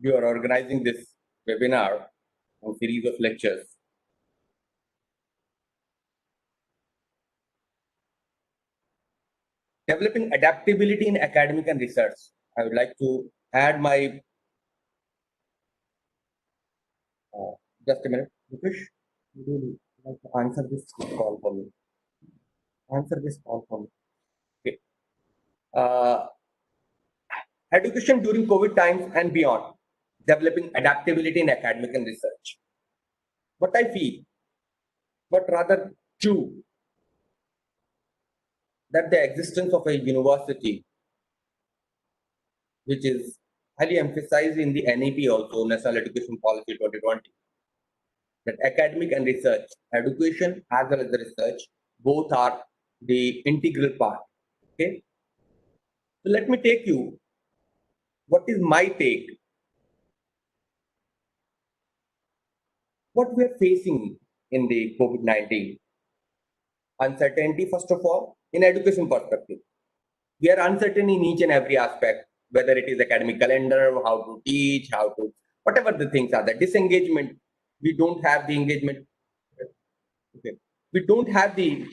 we are organizing this webinar or series of lectures. Developing adaptability in academic and research. I would like to add my, just a minute, Rupesh, would you like to answer this call for me? Answer this call for me. Okay. Education during COVID times and beyond. Developing adaptability in academic and research. What I feel, but rather true, that the existence of a university, which is highly emphasized in the NEP also, National Education Policy 2020, that academic and research, education as well as the research, both are the integral part. Okay. So let me take you, what is my take? What we are facing in the COVID-19? Uncertainty, first of all, in education perspective. We are uncertain in each and every aspect, whether it is academic calendar, how to teach, how to, whatever the things are, the disengagement, we don't have the engagement. Okay. We don't have the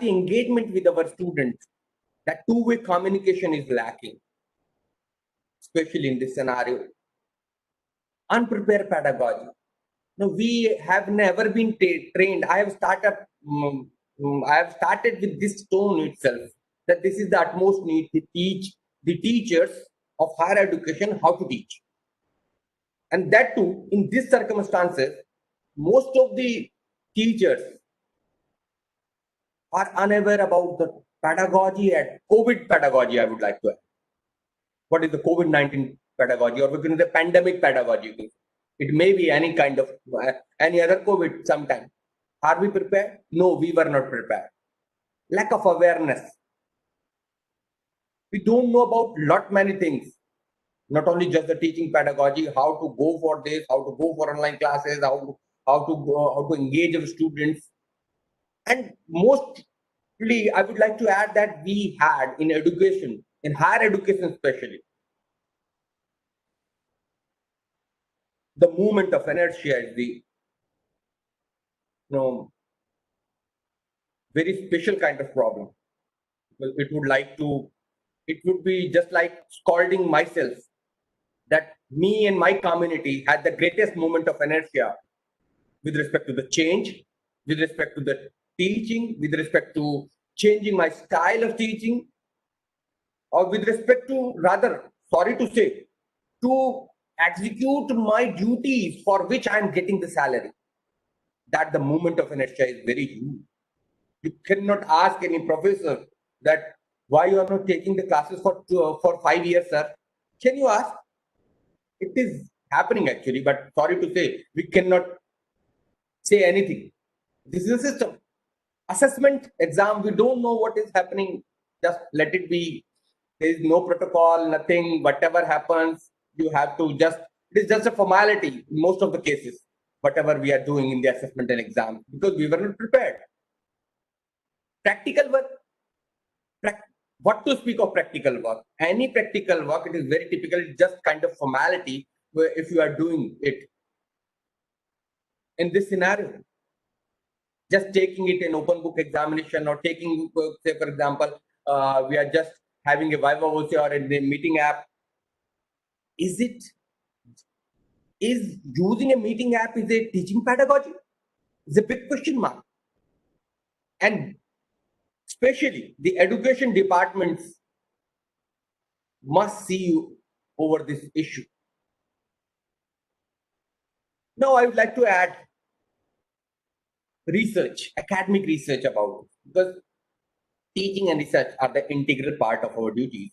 engagement with our students. That two-way communication is lacking, especially in this scenario. Unprepared pedagogy. No, we have never been trained. I have started with this tone itself, that this is the utmost need to teach the teachers of higher education how to teach. And that too, in these circumstances, most of the teachers are unaware about the pedagogy at COVID pedagogy, I would like to add. What is the COVID-19 pedagogy, or we can say pandemic pedagogy? It may be any kind of, any other COVID sometime. Are we prepared? No, we were not prepared. Lack of awareness. We don't know about lot many things. Not only just the teaching pedagogy, how to go for this, how to go for online classes, how to engage with students. And mostly, I would like to add that we had in education, in higher education especially, the movement of inertia is the very special kind of problem. Well, it would be just like scolding myself that me and my community had the greatest moment of inertia with respect to the change, with respect to the teaching, with respect to changing my style of teaching, or with respect to, rather, sorry to say, to execute my duties for which I am getting the salary. That the moment of inertia is very huge. You cannot ask any professor that why you are not taking the classes for 5 years, sir. Can you ask? It is happening actually, but sorry to say, we cannot say anything. This is a system. Assessment exam, we don't know what is happening. Just let it be. There is no protocol, nothing. Whatever happens, you have to just, it is just a formality in most of the cases, whatever we are doing in the assessment and exam, because we were not prepared. Practical work, what to speak of practical work? Any practical work, it is very typical, it's just kind of formality where if you are doing it in this scenario, just taking it an open book examination, or taking, say for example, we are just having a Viva Voce or a meeting app. Is using a meeting app is a teaching pedagogy? It's a big question mark. And especially the education departments must see you over this issue. Now I would like to add research, academic research about it, because teaching and research are the integral part of our duties.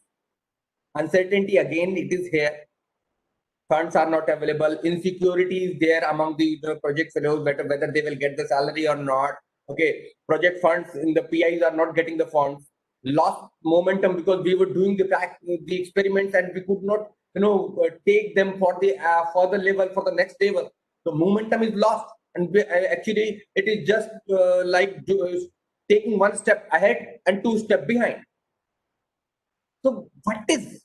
Uncertainty, again, it is here. Funds are not available. Insecurity is there among the project fellows, whether they will get the salary or not. Okay, project funds in the PIs are not getting the funds. Lost momentum because we were doing the experiments and we could not, take them for the level, for the next level. The momentum is lost, and actually it is just taking one step ahead and two steps behind. So what is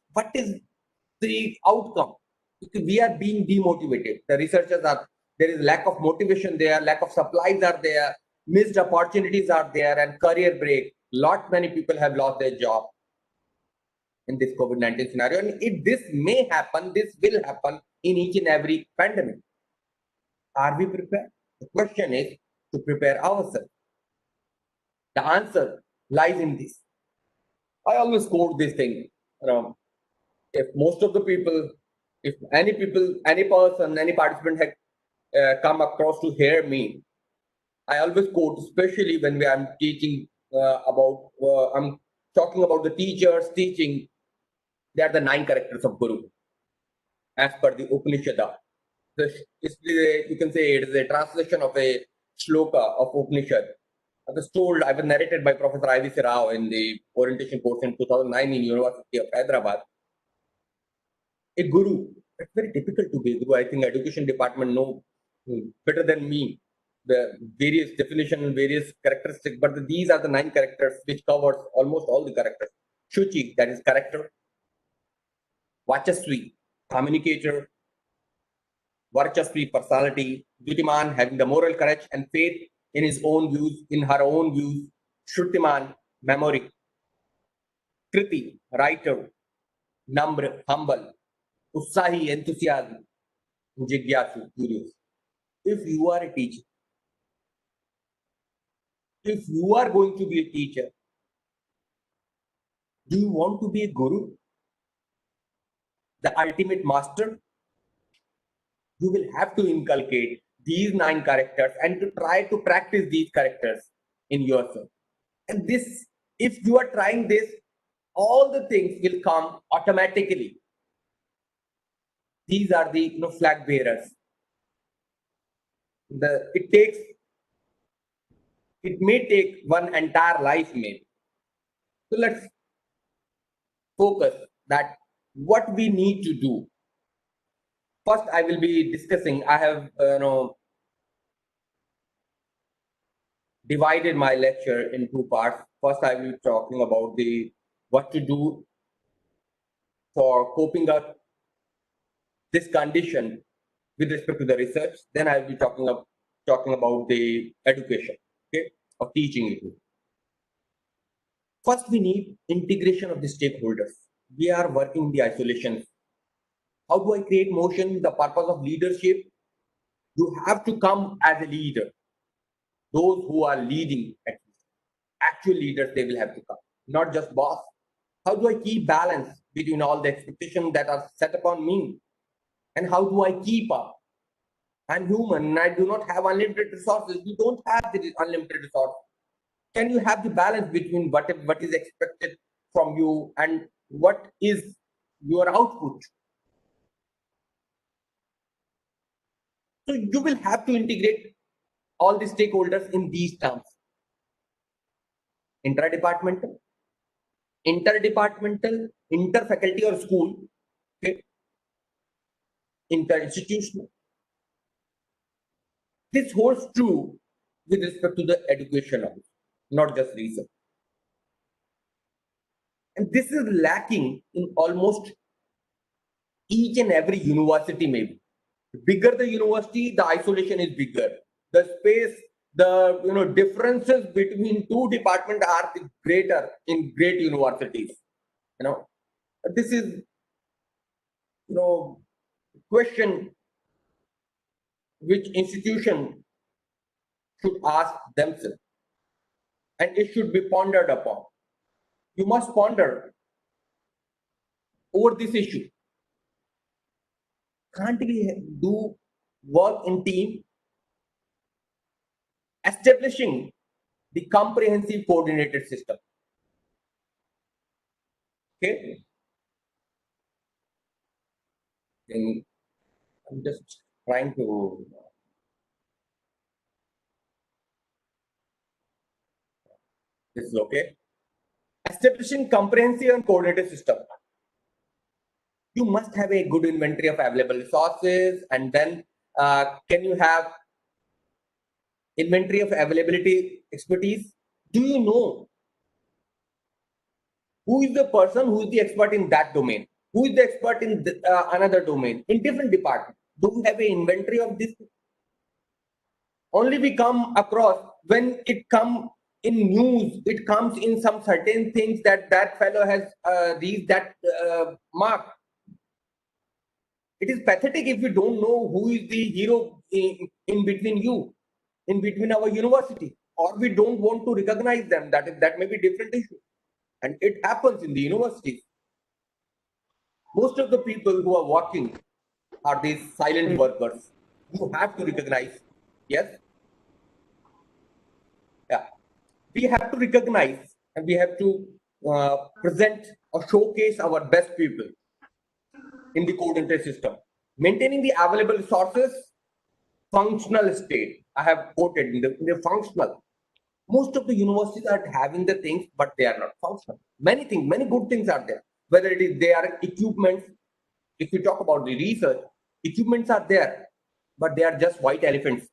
the outcome. Because we are being demotivated. The researchers are, there is lack of motivation there, lack of supplies are there, missed opportunities are there, and career break. Lot many people have lost their job in this COVID-19 scenario. And if this may happen, this will happen in each and every pandemic. Are we prepared? The question is to prepare ourselves. The answer lies in this. I always quote this thing. If most of the people, if any people, any person, any participant had come across to hear me, I always quote, especially when I'm teaching I'm talking about the teachers teaching. They are the 9 characters of Guru, as per the Upanishad. You can say it is a translation of a shloka of Upanishad. I was narrated by Professor I.V.C. Rao in the orientation course in 2009 in University of Hyderabad. A guru, it's very difficult to be a guru. I think education department know better than me the various definition, various characteristics, but these are the 9 characters which covers almost all the characters. Shuchi, that is character. Vachasvi, communicator. Varchasvi, personality. Dutiman, having the moral courage and faith in his own views, in her own views. Shrutiman, memory. Kriti, writer. Namr, humble. Utsahi, enthusiasm. Jigyasu, curious. If you are a teacher, if you are going to be a teacher, do you want to be a guru? The ultimate master? You will have to inculcate these 9 characters and to try to practice these characters in yourself. And this, if you are trying this, all the things will come automatically. These are the flag bearers. It may take one entire life maybe. So let's focus that what we need to do. First, I will be discussing. I have divided my lecture in 2 parts. First, I will be talking about what to do for coping up this condition with respect to the research. Then I will be talking about the education, okay, of teaching it. First, we need integration of the stakeholders. We are working the isolation. How do I create motion? The purpose of leadership. You have to come as a leader. Those who are leading, actual leaders, they will have to come, not just boss. How do I keep balance between all the expectations that are set upon me? And how do I keep up? I'm human and I do not have unlimited resources. You don't have the unlimited resources. Can you have the balance between what is expected from you and what is your output? So you will have to integrate all the stakeholders in these terms. Interdepartmental, interfaculty or school, okay, interinstitutional. This holds true with respect to the education of it, not just research. And this is lacking in almost each and every university maybe. The bigger the university, the isolation is bigger. The space, the differences between 2 departments are greater in great universities. This is question which institution should ask themselves, and it should be pondered upon. You must ponder over this issue. Can't we do work in team? Establishing the comprehensive coordinated system. Okay. Then I'm just trying to. This is okay. Establishing comprehensive and coordinated system. You must have a good inventory of available resources, and then can you have inventory of availability expertise? Do you know who is the person who is the expert in that domain? Who is the expert in another domain in different department? Do we have an inventory of this? Only we come across when it come in news, it comes in some certain things that that fellow has reached that mark. It is pathetic if you don't know who is the hero in between you, in between our university, or we don't want to recognize them. That may be different issue, and it happens in the universities. Most of the people who are working are these silent workers. You have to recognize. Yes, yeah. We have to recognize and we have to present or showcase our best people in the code entry system. Maintaining the available resources, functional state. I have quoted in the functional. Most of the universities are having the things, but they are not functional. Many things, many good things are there. Whether it is they are equipments, if you talk about the research, equipments are there, but they are just white elephants.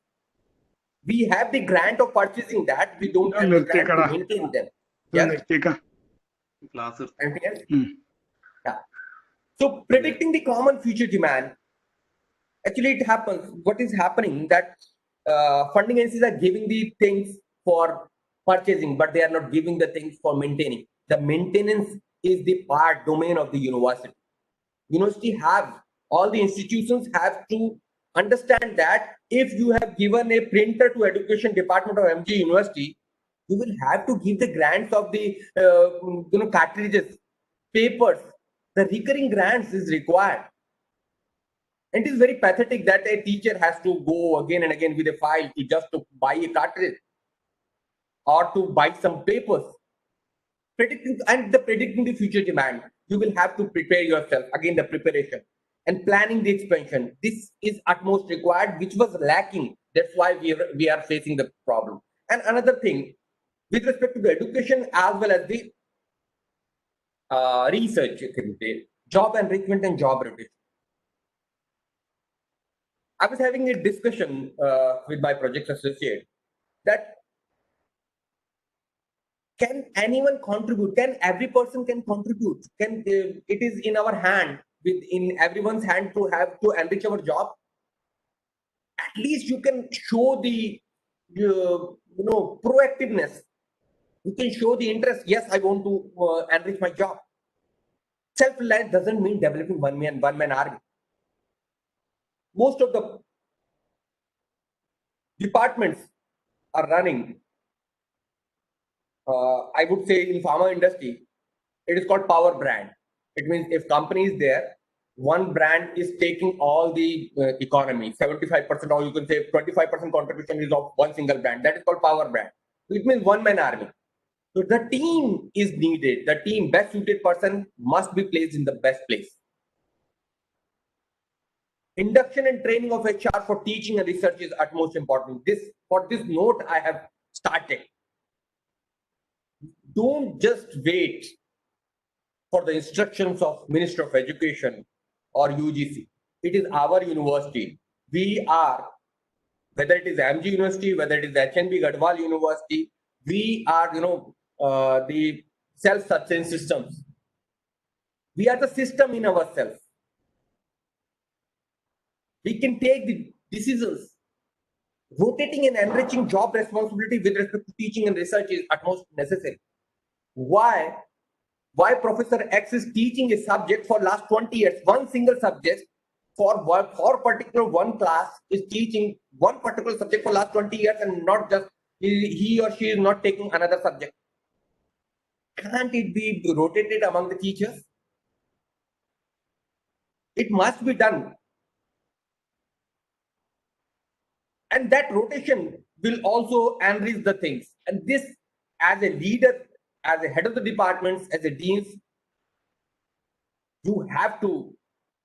We have the grant of purchasing that, we don't have the grant to maintain them. Yes. Anything else? Yeah. So predicting the common future demand, actually it happens. What is happening that funding agencies are giving the things for purchasing, but they are not giving the things for maintaining. The maintenance is the part domain of the university. University have, all the institutions have to understand that if you have given a printer to education department of MG University, you will have to give the grants of the cartridges, papers. The recurring grants is required. And it is very pathetic that a teacher has to go again and again with a file to just to buy a cartridge or to buy some papers. Predicting the future demand, you will have to prepare yourself. Again, the preparation and planning the expansion. This is utmost required, which was lacking. That's why we are facing the problem. And another thing, with respect to the education as well as the research, job enrichment and job rotation. I was having a discussion with my project associate that can anyone contribute? Can every person can contribute? Can it is in our hand, in everyone's hand to have to enrich our job? At least you can show the proactiveness. You can show the interest. Yes, I want to enrich my job. Self-reliance doesn't mean developing one man army. Most of the departments are running. I would say in pharma industry, it is called power brand. It means if company is there, one brand is taking all the economy, 75%, or you can say 25% contribution is of one single brand. That is called power brand. It means one man army. So the team is needed. The team, best suited person must be placed in the best place. Induction and training of HR for teaching and research is utmost important. For this note, I have started. Don't just wait for the instructions of Minister of Education or UGC. It is our university. We are, whether it is MG University, whether it is HNB Gadwal University, we are, the self-sustained systems. We are the system in ourselves. We can take the decisions. Rotating and enriching job responsibility with respect to teaching and research is utmost necessary. Why Professor X is teaching a subject for last 20 years, one single subject for particular one class is teaching one particular subject for last 20 years, and not just he or she is not taking another subject. Can't it be rotated among the teachers? It must be done. And that rotation will also enrich the things. And this, as a leader, as a head of the departments, as a deans, you have to,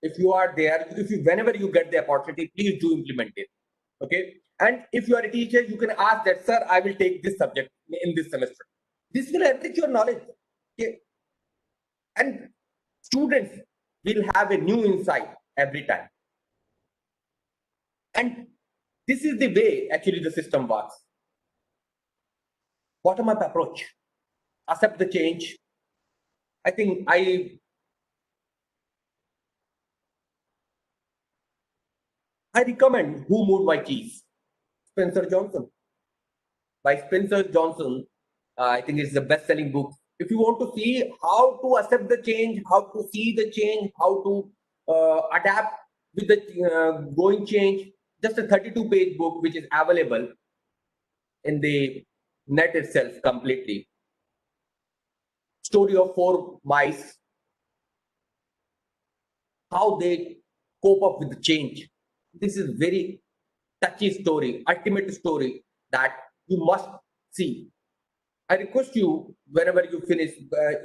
if you are there, whenever you get the opportunity, please do implement it. Okay. And if you are a teacher, you can ask that, sir, I will take this subject in this semester. This will enrich your knowledge. Okay. And students will have a new insight every time. And this is the way actually the system works. Bottom-up approach. Accept the change. I think I recommend Who Moved My Cheese? Spencer Johnson. By Spencer Johnson. I think it's the best-selling book. If you want to see how to accept the change, how to see the change, how to adapt with the going change, just a 32-page book which is available in the net itself completely. Story of four mice, how they cope up with the change. This is very touchy story, ultimate story that you must see. I request you, whenever you finish,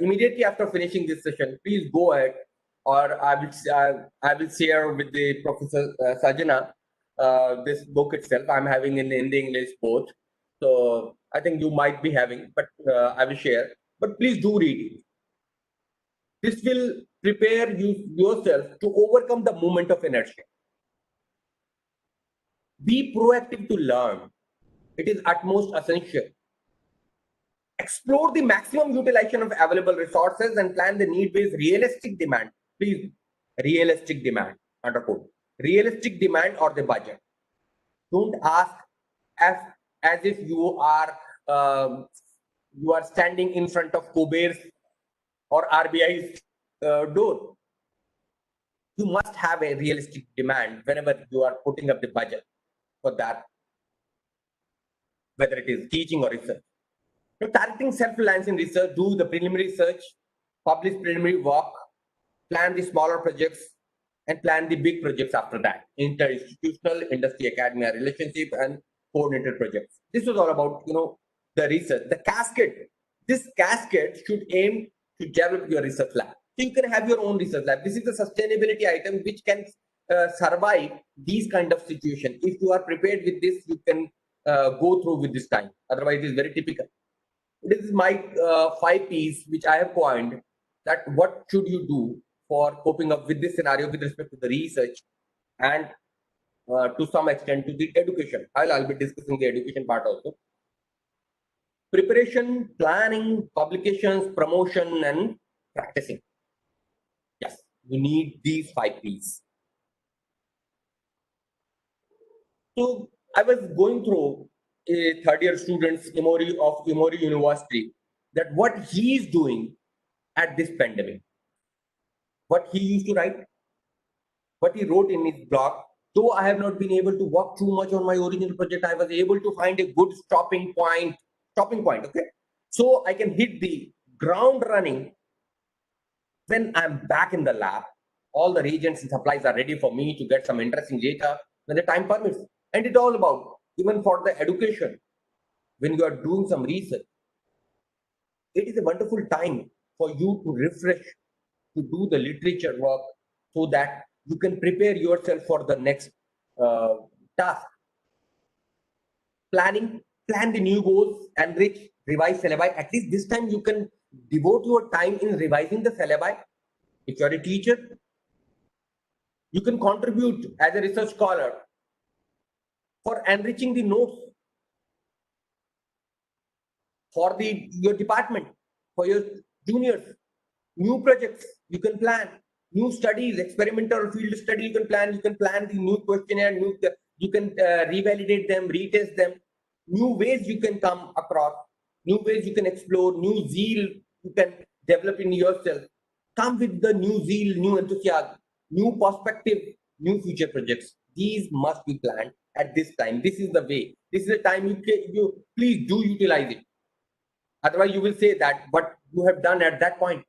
immediately after finishing this session, please go ahead, or I will share with the Professor Sajana this book itself. I'm having in Hindi, English both, so I think you might be having, but I will share. But please do read it. This will prepare yourself to overcome the moment of inertia. Be proactive to learn. It is utmost essential. Explore the maximum utilization of available resources and plan the need-based realistic demand. Please, realistic demand, underquote. Realistic demand or the budget. Don't ask as if you are standing in front of Kuber's or RBI's door. You must have a realistic demand whenever you are putting up the budget for that, whether it is teaching or research. So targeting self-reliance in research, do the preliminary research, publish preliminary work, plan the smaller projects, and plan the big projects after that. Interinstitutional, industry, academia relationship, and coordinated projects. This was all about, the research. The cascade. This cascade should aim to develop your research lab. So you can have your own research lab. This is a sustainability item which can survive these kind of situation. If you are prepared with this, you can go through with this time. Otherwise, it is very typical. This is my 5 P's which I have coined, that what should you do for coping up with this scenario with respect to the research and to some extent to the education. I'll be discussing the education part also. Preparation, planning, publications, promotion, and practicing. Yes, you need these 5 P's. So I was going through a third-year student's Emory of Emory University, that what he is doing at this pandemic, what he used to write, what he wrote in his blog. Though I have not been able to work too much on my original project, I was able to find a good stopping point. Okay, so I can hit the ground running when I'm back in the lab. All the reagents and supplies are ready for me to get some interesting data when the time permits. And it's all about, even for the education, when you are doing some research, it is a wonderful time for you to refresh, to do the literature work, so that you can prepare yourself for the next task. Plan the new goals, enrich, revise syllabi. At least this time you can devote your time in revising the syllabi. If you're a teacher, you can contribute as a research scholar for enriching the notes for your department, for your juniors. New projects you can plan, new studies, experimental field study you can plan. You can plan the new questionnaire, you can revalidate them, retest them. New ways you can come across, new ways you can explore, new zeal you can develop in yourself. Come with the new zeal, new enthusiasm, new perspective, new future projects. These must be planned at this time. This is the way. This is the time you please do utilize it. Otherwise, you will say that what you have done at that point.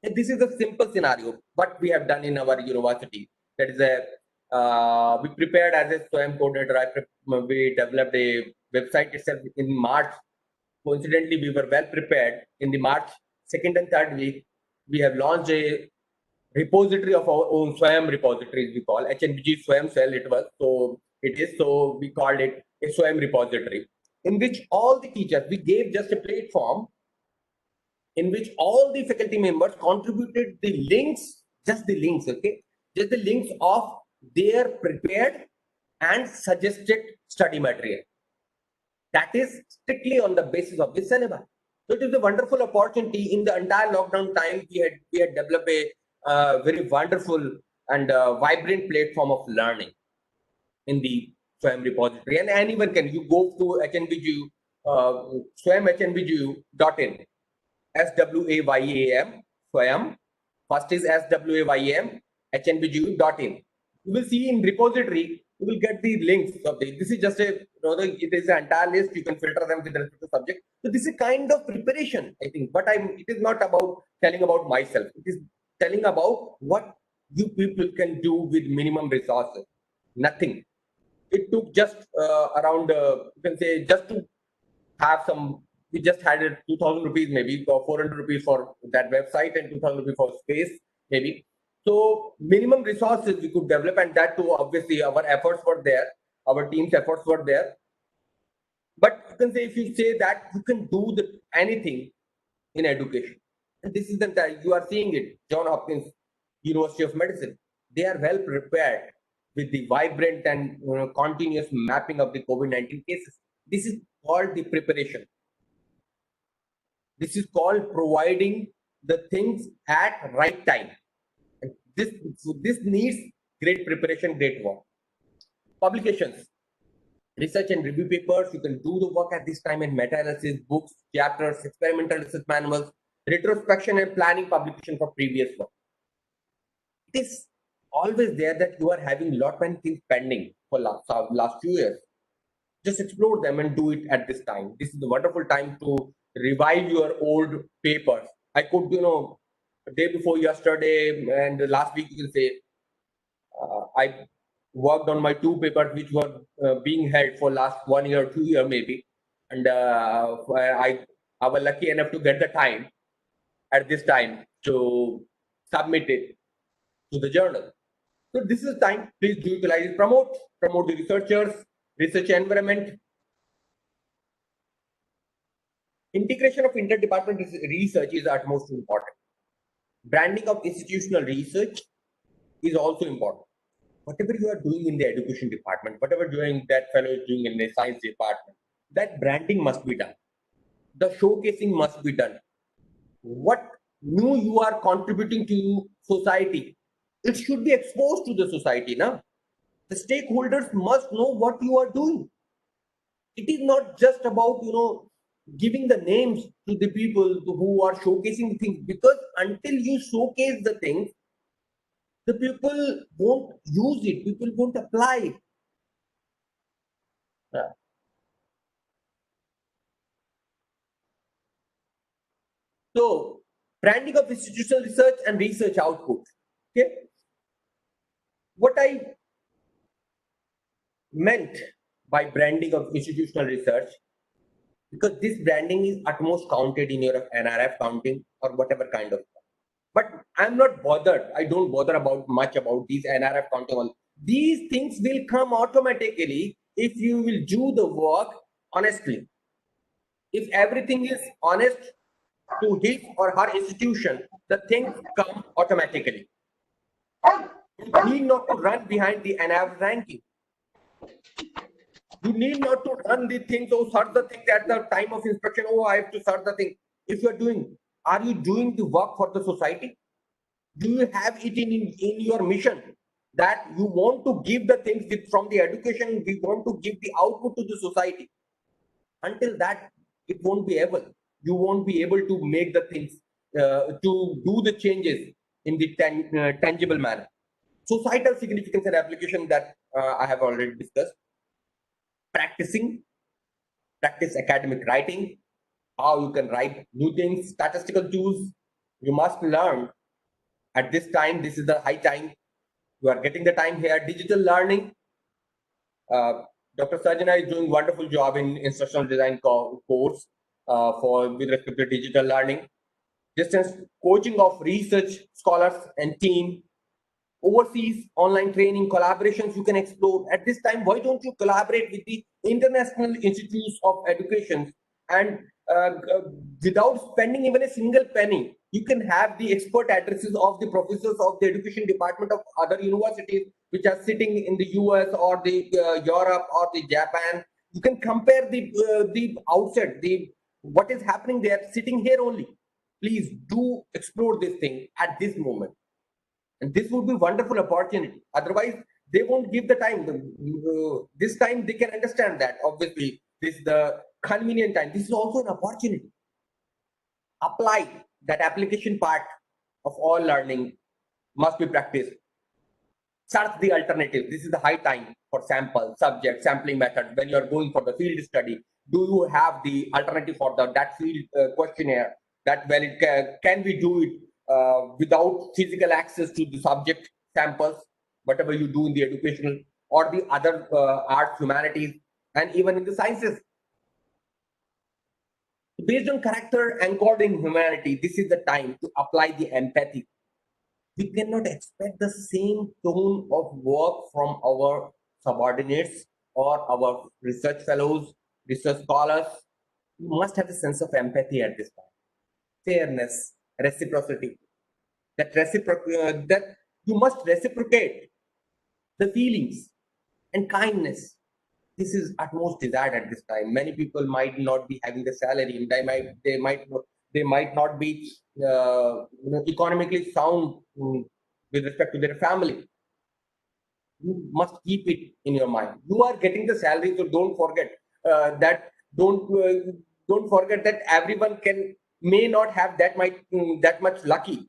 This is a simple scenario. What we have done in our university. That is we prepared as a SWAYAM coordinator. We developed a website itself in March. Coincidentally, we were well prepared. In the March 2nd and 3rd week, we have launched a repository of our own SWAYAM repositories. We call HNBG SWAYAM cell. It was so we called it a SWAYAM repository, in which all the teachers, we gave just a platform in which all the faculty members contributed the links, just the links, okay, just the links of their prepared and suggested study material. That is strictly on the basis of the syllabus. So it is a wonderful opportunity. In the entire lockdown time, we had developed a very wonderful and vibrant platform of learning, in the SWAYAM repository, and anyone can. You go to HNVGU, swayam.hnvgu.in, SWAYAM, SWAYAM. First is SWAYAM, HNVGU.in. You will see in repository, you will get the links of the. This is just a, it is an entire list. You can filter them with respect to subject. So this is kind of preparation, I think. But it is not about telling about myself. It is telling about what you people can do with minimum resources. Nothing. It took just around, you can say, just to have some. We just had it 2,000 rupees, maybe, or 400 rupees for that website, and 2,000 rupees for space, maybe. So minimum resources we could develop, and that too, obviously, our efforts were there, our team's efforts were there. But you can say, if you say that you can do anything in education, and this is the entire, you are seeing it, John Hopkins University of Medicine, they are well prepared with the vibrant and continuous mapping of the COVID-19 cases. This is called the preparation. This is called providing the things at right time. And this needs great preparation, great work. Publications, research and review papers. You can do the work at this time in meta-analysis, books, chapters, experimental research manuals, retrospection and planning publication for previous work. It is always there that you are having lot many things pending for last few years. Just explore them and do it at this time. This is the wonderful time to revive your old papers. I could, the day before yesterday and last week, you can say, I worked on my 2 papers which were being held for last 1 year, 2 year maybe, and I was lucky enough to get the time at this time to submit it to the journal. So this is time. Please do utilize it. Promote the researchers, research environment. Integration of interdepartment research is utmost important. Branding of institutional research is also important. Whatever you are doing in the education department, whatever doing that fellow is doing in the science department, that branding must be done. The showcasing must be done. What new you are contributing to society, it should be exposed to the society now. The stakeholders must know what you are doing. It is not just about giving the names to the people who are showcasing things, because until you showcase the things, the people won't use it, people won't apply it. Yeah. So branding of institutional research and research output. Okay, what I meant by branding of institutional research, because this branding is utmost counted in your NRF counting or whatever kind of. But I'm not bothered. I don't bother about much about these NRF counting. These things will come automatically if you will do the work honestly. If everything is honest to his or her institution, the things come automatically. You need not to run behind the NRF ranking. You need not to run the things or search the things at the time of inspection. Oh, I have to search the thing. If you are doing, are you doing the work for the society? Do you have it in your mission that you want to give the things from the education, we want to give the output to the society? Until that, it won't be able. You won't be able to make the things, to do the changes in the tangible manner. Societal significance and application that I have already discussed. Practice academic writing, how you can write new things, statistical tools. You must learn at this time. This is the high time. You are getting the time here. Digital learning. Dr. Sarjana is doing wonderful job in instructional design course with respect to digital learning. Distance coaching of research scholars and team. Overseas online training collaborations you can explore at this time. Why don't you collaborate with the international institutes of education, and without spending even a single penny, you can have the expert addresses of the professors of the education department of other universities which are sitting in the US or the Europe or the Japan. You can compare the outset, what is happening there sitting here only. Please do explore this thing at this moment. And this would be wonderful opportunity. Otherwise, they won't give the time. This time they can understand that. Obviously, this is the convenient time. This is also an opportunity. Apply that application part of all learning must be practiced. Search the alternative. This is the high time for sample, subject, sampling method. When you are going for the field study, do you have the alternative for that field questionnaire? That valid can we do it without physical access to the subject samples, whatever you do in the educational or the other arts, humanities, and even in the sciences. Based on character anchored in humanity, this is the time to apply the empathy. We cannot expect the same tone of work from our subordinates or our research fellows, research scholars. You must have a sense of empathy at this time. Fairness, reciprocity. That you must reciprocate the feelings and kindness. This is utmost desired at this time. Many people might not be having the salary, and they might not be economically sound with respect to their family. You must keep it in your mind. You are getting the salary, so don't forget that. Don't forget that everyone may not have that much lucky.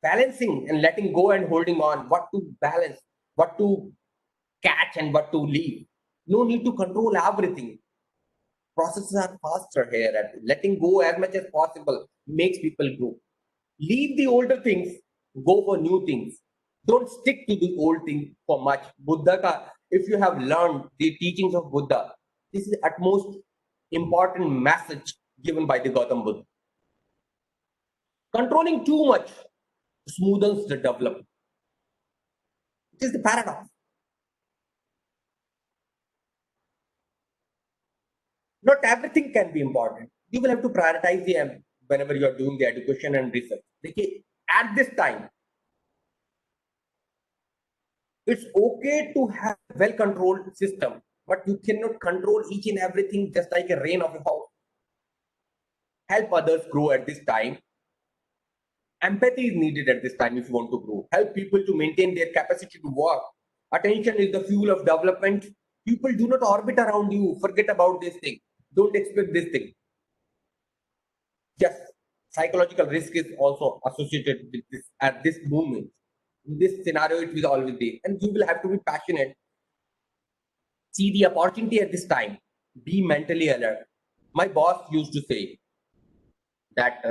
Balancing and letting go and holding on. What to balance, what to catch, and what to leave. No need to control everything. Processes are faster here. Letting go as much as possible makes people grow. Leave the older things, go for new things. Don't stick to the old thing for much. If you have learned the teachings of Buddha, this is the utmost important message given by the Gautam Buddha. Controlling too much smoothens the development. It is the paradox. Not everything can be important. You will have to prioritize whenever you are doing the education and research. At this time, it's okay to have a well-controlled system, but you cannot control each and everything just like a rain of a house. Help others grow at this time. Empathy is needed at this time if you want to grow. Help people to maintain their capacity to work. Attention is the fuel of development. People do not orbit around you. Forget about this thing. Don't expect this thing. Yes, psychological risk is also associated with this at this moment. In this scenario, it will always be, and you will have to be passionate. See the opportunity at this time. Be mentally alert. My boss used to say that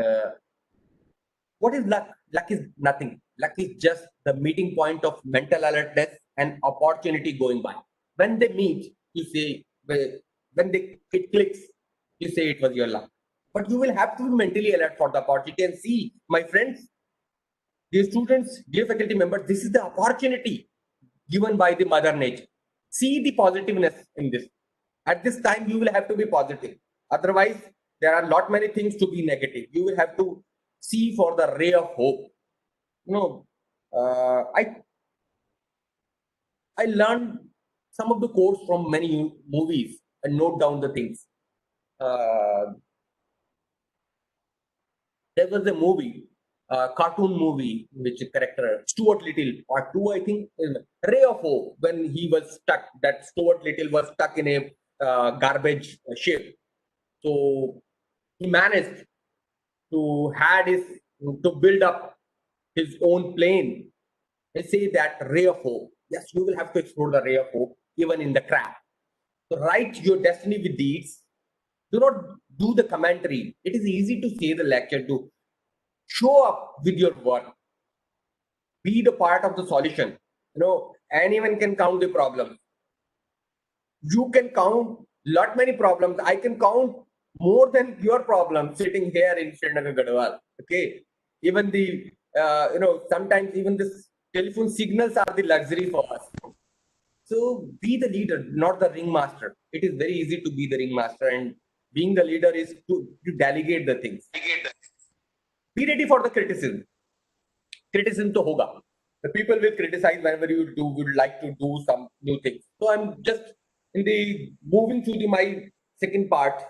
what is luck? Luck is nothing. Luck is just the meeting point of mental alertness and opportunity going by. When they meet, you say, it clicks, you say it was your luck. But you will have to be mentally alert for the opportunity and see, my friends, dear students, dear faculty members, this is the opportunity given by the mother nature. See the positiveness in this. At this time, you will have to be positive. Otherwise, there are lot many things to be negative. You will have to see for the ray of hope. I learned some of the quotes from many movies and note down the things. There was a movie, cartoon movie, which character Stuart Little, part 2, I think, Ray of Hope, when he was stuck, that Stuart Little was stuck in a garbage ship. So he managed to build up his own plane. They say that ray of hope. Yes, you will have to explore the ray of hope, even in the crap. So write your destiny with deeds. Do not do the commentary. It is easy to say the lecture, to show up with your work. Be the part of the solution. Anyone can count the problem. You can count lot many problems. I can count more than your problem sitting here in Srinagar Gadwal. Okay. Even the sometimes even the telephone signals are the luxury for us. So be the leader, not the ringmaster. It is very easy to be the ringmaster, and being the leader is to delegate the things. Be ready for the criticism. Criticism to hoga. The people will criticize whenever you would like to do some new things. So I'm just moving to my second part,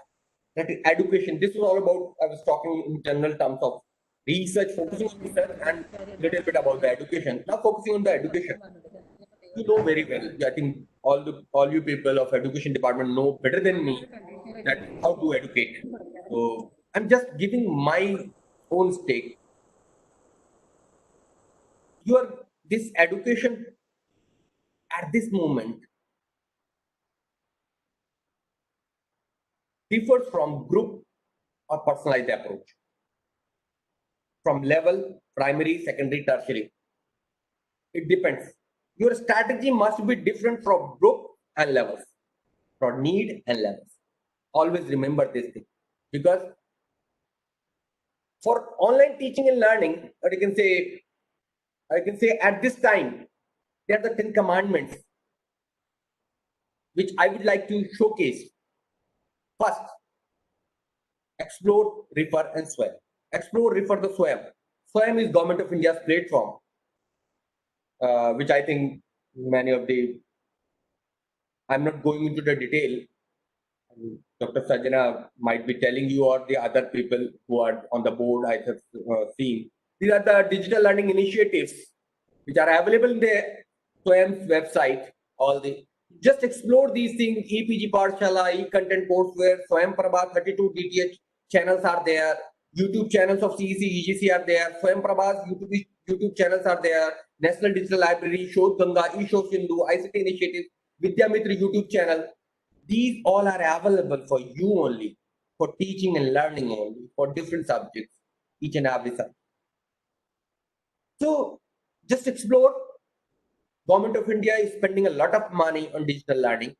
that is education. This was all about, I was talking in general terms of research, focusing on research and little bit about the education. Now focusing on the education. You know very well. I think all you people of education department know better than me that how to educate. So I'm just giving my own stake. Your this education at this moment differs from group or personalized approach, from level, primary, secondary, tertiary. It depends. Your strategy must be different from group and levels, for need and levels. Always remember this thing. Because for online teaching and learning, or I can say at this time, there are the 10 commandments which I would like to showcase. First, explore, refer, and swim. Explore, refer the swim. Swim is Government of India's platform, which I think many of the, I'm not going into the detail. Dr. Sajana might be telling you or the other people who are on the board I have seen. These are the digital learning initiatives which are available in the SWAYAM's website. All the just explore these things. EPG Pathshala, e-content courseware, SWAYAM Prabha 32 DTH channels are there. YouTube channels of CEC, EGC are there. SWAYAM Prabha's YouTube channels are there. National Digital Library, Shodh Ganga, eShow Sindhu, ICT Initiative, Vidya Mitra YouTube channel. These all are available for you only, for teaching and learning only, for different subjects, each and every subject. So just explore. Government of India is spending a lot of money on digital learning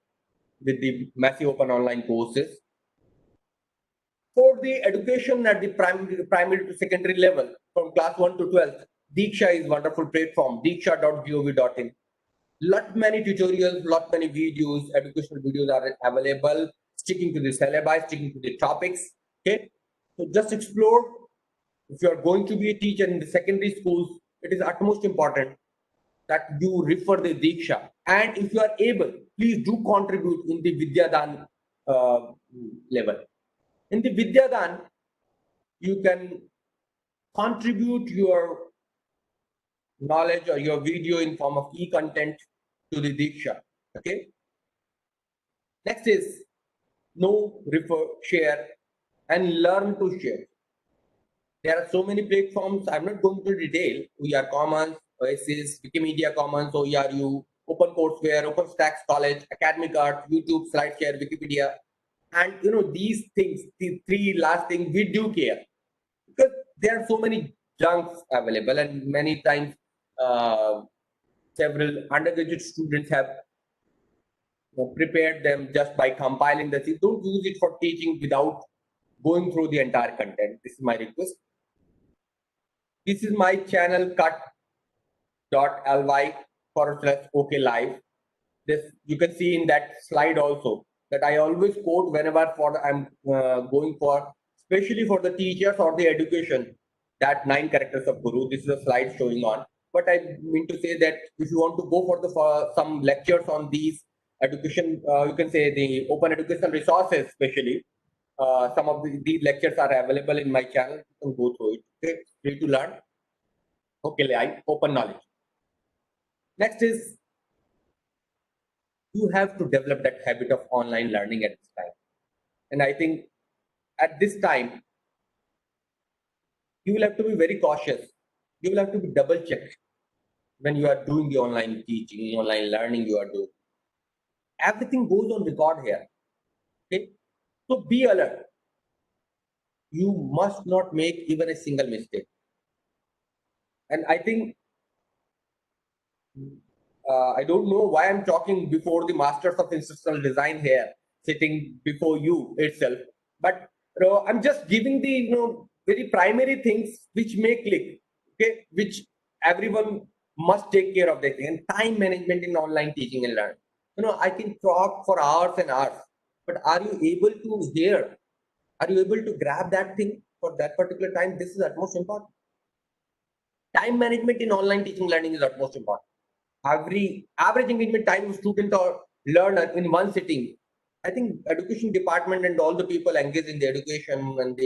with the massive open online courses. For the education at the primary to secondary level, from class 1 to 12th, Diksha is wonderful platform, diksha.gov.in. Lot many tutorials, lot many videos, educational videos are available, sticking to the syllabi, sticking to the topics. Okay, so just explore. If you are going to be a teacher in the secondary schools, it is utmost important that you refer the Diksha. And if you are able, please do contribute in the Vidyadan level. In the Vidyadan, you can contribute your knowledge or your video in form of e-content to the Diksha. Okay. Next is know, refer, share, and learn to share. There are so many platforms. I'm not going to detail. We are Commons, Oasis, Wikimedia Commons, OERU, OpenCourseware, OpenStax College, Academic Arts, YouTube, SlideShare, Wikipedia. And you know, these things, the three last things, we do care because there are so many junks available, and many times several undergraduate students have prepared them just by compiling the thing. Don't use it for teaching without going through the entire content. This is my request. This is my channel cut.ly/OK live. This you can see in that slide also that I always quote whenever I'm going for, especially for the teachers or the education, that 9 characters of Guru. This is a slide showing on. But I mean to say that if you want to go for some lectures on these education, you can say the open educational resources, especially some of these lectures are available in my channel. You can go through it. Okay, free to learn. Okay, like open knowledge. Next is you have to develop that habit of online learning at this time. And I think at this time, you will have to be very cautious. You will have to be double checked when you are doing the online teaching, online learning you are doing. Everything goes on record here. Okay. So be alert. You must not make even a single mistake. And I think I don't know why I'm talking before the masters of instructional design here, sitting before you itself. But I'm just giving the very primary things which may click, okay, which everyone must take care of that thing. And time management in online teaching and learning. I can talk for hours and hours, but are you able to hear? Are you able to grab that thing for that particular time? This is utmost important. Time management in online teaching learning is utmost important. Average engagement time of student or learner in one sitting. I think education department and all the people engaged in the education and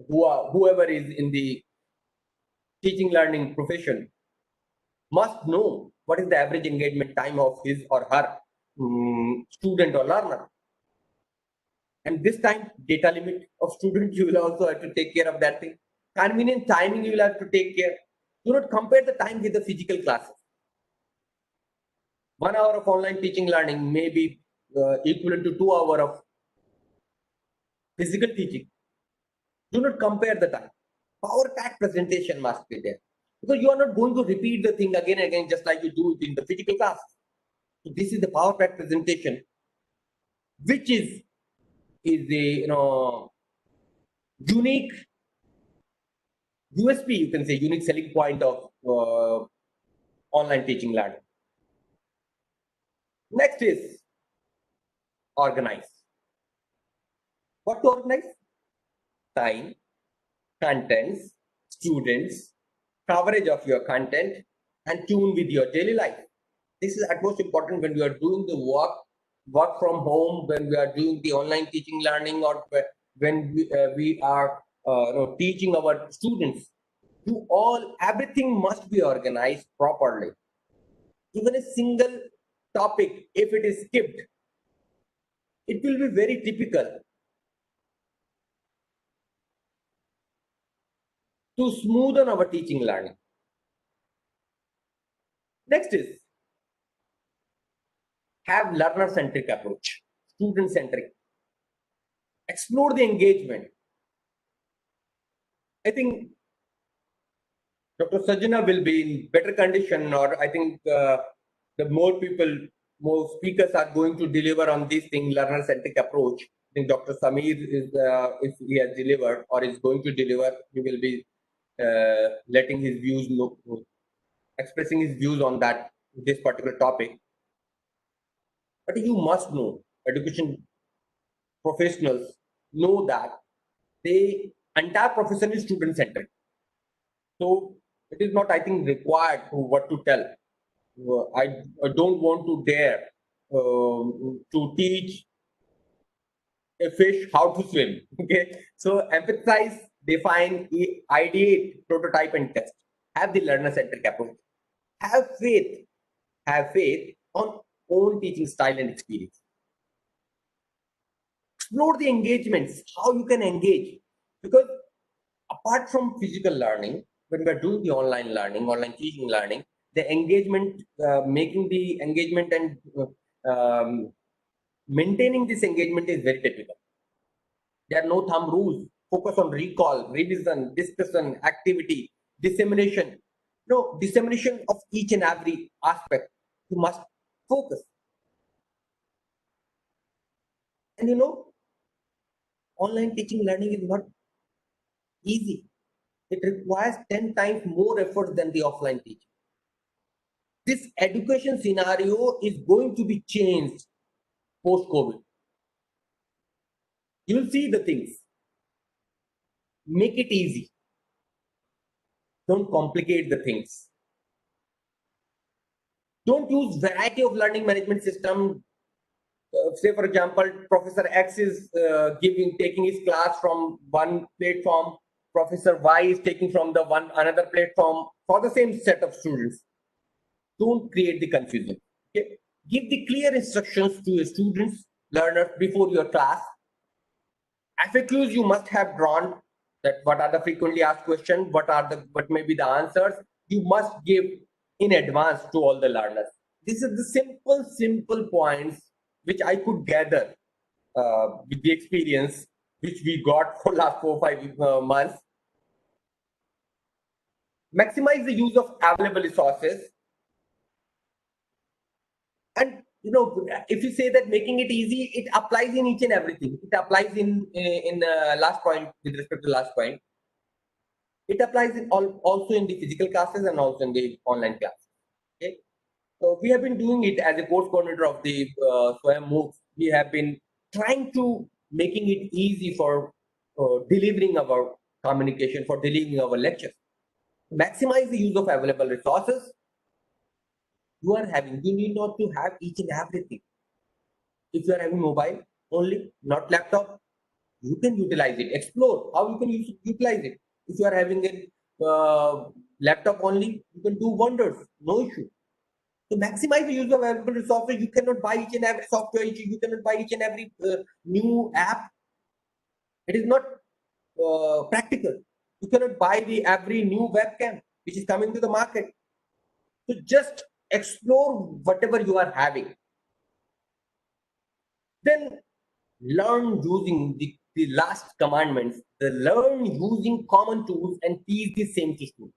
whoever is in the teaching learning profession, must know what is the average engagement time of his or her student or learner. And this time, data limit of student, you will also have to take care of that thing. Convenient timing, you will have to take care. Do not compare the time with the physical classes. 1 hour of online teaching learning may be equivalent to 2 hours of physical teaching. Do not compare the time. Power pack presentation must be there, because you are not going to repeat the thing again and again just like you do it in the physical class. So this is the power pack presentation, which is a unique USP, you can say, unique selling point of online teaching learning. Next is organize. What to organize? Time, contents, students, coverage of your content, and tune with your daily life. This is at most important when we are doing the work from home, when we are doing the online teaching learning, or when we are teaching our students. Everything must be organized properly. Even a single topic, if it is skipped, it will be very typical. To smoothen our teaching learning. Next is have learner-centric approach, student-centric. Explore the engagement. I think Dr. Sajana will be in better condition, or I think the more more speakers are going to deliver on this thing, learner-centric approach. I think Dr. Samir is, if he has delivered or is going to deliver, he will be letting his views, expressing his views on this particular topic. But you must know, education professionals know that the entire profession is student centered. So it is not, I think, required to what to tell. I don't want to dare to teach a fish how to swim. Okay, so emphasize, define, ideate, prototype, and test. Have the learner-centric approach. Have faith. Have faith on own teaching style and experience. Explore the engagements, how you can engage, because apart from physical learning, when we're doing the online learning, online teaching learning, the engagement, making the engagement and maintaining this engagement is very difficult. There are no thumb rules. Focus on recall, revision, discussion, activity, dissemination. No, dissemination of each and every aspect. You must focus. And online teaching learning is not easy. It requires 10 times more effort than the offline teaching. This education scenario is going to be changed post-COVID. You'll see the things. Make it easy. Don't complicate the things. Don't use variety of learning management system. Say, for example, Professor X is taking his class from one platform. Professor Y is taking from another platform for the same set of students. Don't create the confusion. Okay? Give the clear instructions to your students, learners before your class. FAQs you must have drawn, that what are the frequently asked questions, what may be the answers. You must give in advance to all the learners. This is the simple points which I could gather with the experience which we got for last 4-5 months. Maximize the use of available resources. And if you say that making it easy, it applies in each and everything. It applies in last point, with respect to last point. It applies also in the physical classes and also in the online classes. Okay, so we have been doing it as a course coordinator of the SWAYAM MOOCs. We have been trying to making it easy for delivering our communication, for delivering our lectures. Maximize the use of available resources you are having. You need not to have each and everything. If you are having mobile only, not laptop, you can utilize it. Explore how you can utilize it. If you are having a laptop only, you can do wonders, no issue. To maximize the use of available software, you cannot buy each and every software, you cannot buy each and every new app. It is not practical. You cannot buy the every new webcam which is coming to the market. So just explore whatever you are having. Then learn using the last commandments, the learn using common tools and teach the same to students.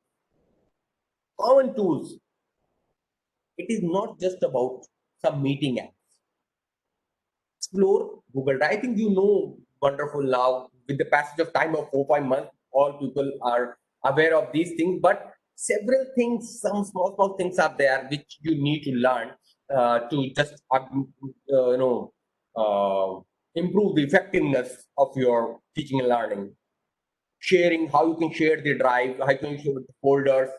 Common tools. It is not just about some meeting apps. Explore Google Drive. I think you know wonderful now with the passage of time of 4 5 months, all people are aware of these things, but several things, some small things are there which you need to learn to just improve the effectiveness of your teaching and learning. Sharing, how you can share the drive, how you can share the folders,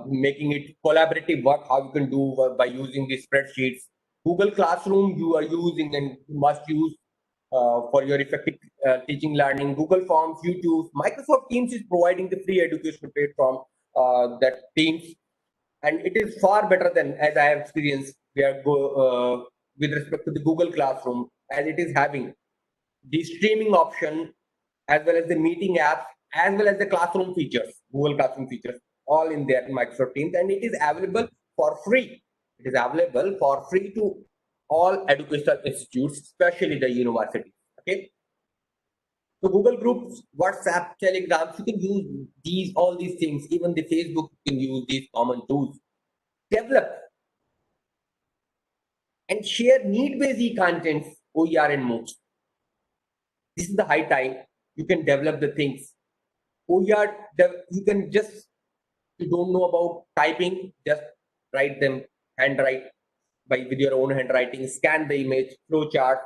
making it collaborative work, how you can do by using the spreadsheets. Google Classroom you are using and you must use for your effective teaching learning. Google Forms, YouTube, Microsoft Teams is providing the free educational platform that Teams, and it is far better than, as I have experienced, with respect to the Google Classroom, as it is having the streaming option as well as the meeting apps, as well as the classroom features, Google Classroom features, all in there in Microsoft Teams, and it is available for free. It is available for free to all educational institutes, especially the universities. Okay. So Google Groups, WhatsApp, Telegrams, you can use all these things. Even the Facebook, you can use these common tools. Develop and share need-based e-contents, OER and MOOCs. This is the high time. You can develop the things. OER, you can just, you don't know about typing, just write them, handwrite with your own handwriting, scan the image, flowchart,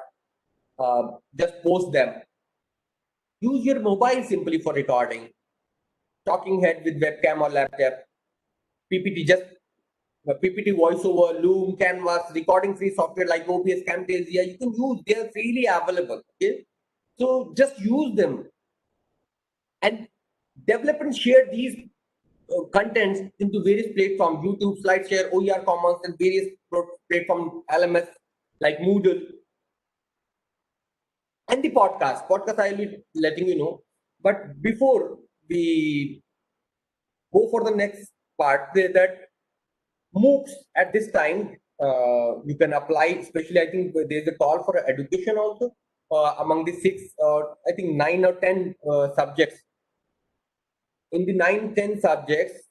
just post them. Use your mobile simply for recording. Talking head with webcam or laptop. PPT, just PPT voiceover, Loom, Canvas, recording free software like OBS, Camtasia, you can use, they are freely available. Okay. So just use them and develop and share these contents into various platforms, YouTube, SlideShare, OER Commons, and various platform LMS like Moodle. And the podcast I'll be letting you know. But before we go for the next part, that MOOCs at this time, you can apply, especially I think there's a call for education also among the six, I think 9 or 10 subjects. In the 9 10 subjects,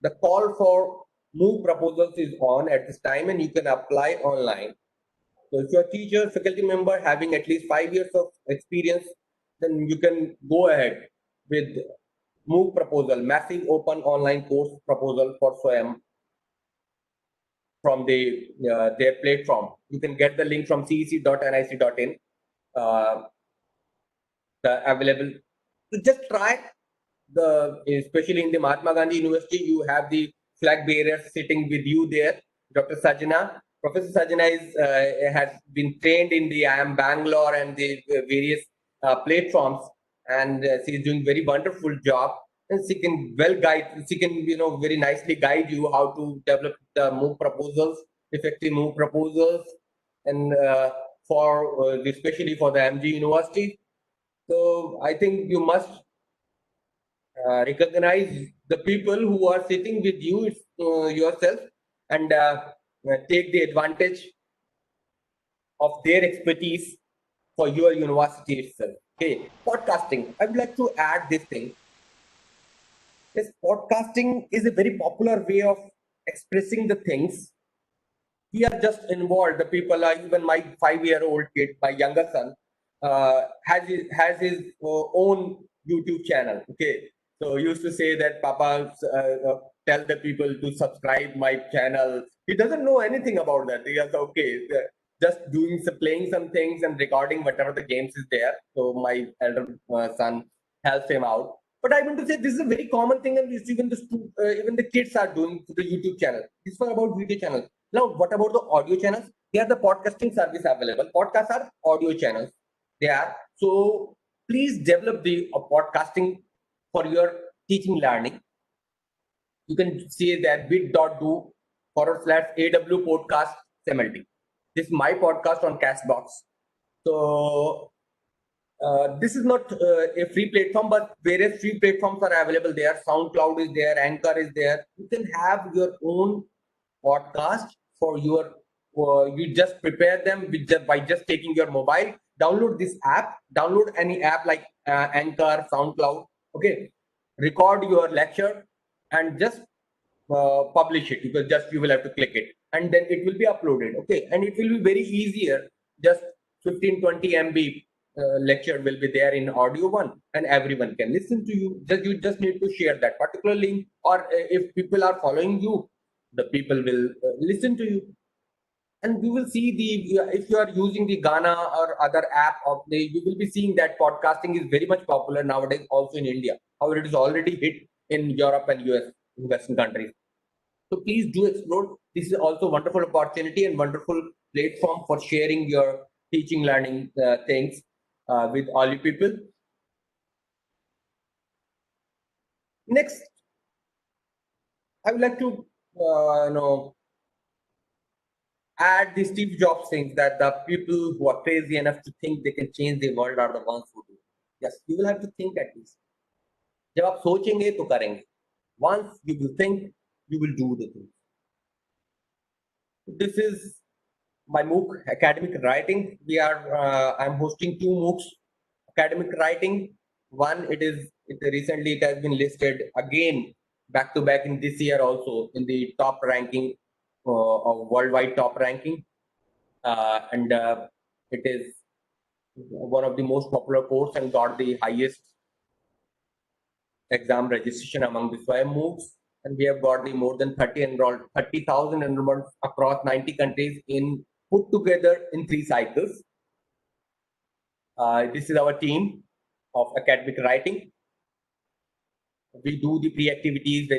the call for MOOC proposals is on at this time and you can apply online. So if you're a teacher, faculty member having at least 5 years of experience, then you can go ahead with MOOC proposal, massive open online course proposal for SWAYAM from their platform. You can get the link from cec.nic.in. The available. So just try especially in the Mahatma Gandhi University, you have the flag bearer sitting with you there, Dr. Sajana. Professor Sajana has been trained in the IIM Bangalore and the various platforms, and she is doing very wonderful job. And she can she can very nicely guide you how to develop the MOOC proposals, effective MOOC proposals, and especially for the MG University. So I think you must recognize the people who are sitting with you yourself and take the advantage of their expertise for your university itself. Okay, podcasting. I would like to add this thing. Yes, podcasting is a very popular way of expressing the things. We are just involved. The people are, even my 5-year-old kid, my younger son, has his own YouTube channel. Okay, so used to say that Papa tell the people to subscribe my channel. He doesn't know anything about that. He is okay, just playing some things and recording whatever the games is there. So my elder son helps him out. But I want to say this is a very common thing, and even the kids are doing to the YouTube channel. This is about video channel. Now, what about the audio channels? They are the podcasting service available. Podcasts are audio channels. They are. So please develop the podcasting for your teaching learning. you can see that bit.do/AW podcast MLT. This is my podcast on Castbox. So this is not a free platform, but various free platforms are available there. SoundCloud is there, Anchor is there. You can have your own podcast for your. You just prepare them by just taking your mobile. Download this app. Download any app like Anchor, SoundCloud. Okay, record your lecture and just publish it. You will have to click it and then it will be uploaded. Okay, and it will be very easier. Just 15-20 MB lecture will be there in audio one, and everyone can listen to you. You just need to share that particular link, or if people are following you, the people will listen to you. And you will see if you are using the Ghana or other app of you will be seeing that podcasting is very much popular nowadays also in India. However, it is already hit in Europe and US, in Western countries. So please do explore. This is also a wonderful opportunity and wonderful platform for sharing your teaching, learning things with all you people. Next, I would like to add the Steve Jobs things that the people who are crazy enough to think they can change the world are the ones who do. Yes, you will have to think at least. जब आप सोचेंगे तो करेंगे. Once you will think, you will do the thing. This is my MOOC, academic writing. I'm hosting 2 MOOCs, academic writing. One, recently it has been listed again back to back in this year also in the top ranking of worldwide top ranking, and it is one of the most popular course and got the highest exam registration among the SWAYAM MOOCs. And we have got the more than 30,000 enrollments across 90 countries put together in 3 cycles. This is our team of academic writing. We do the pre-activities,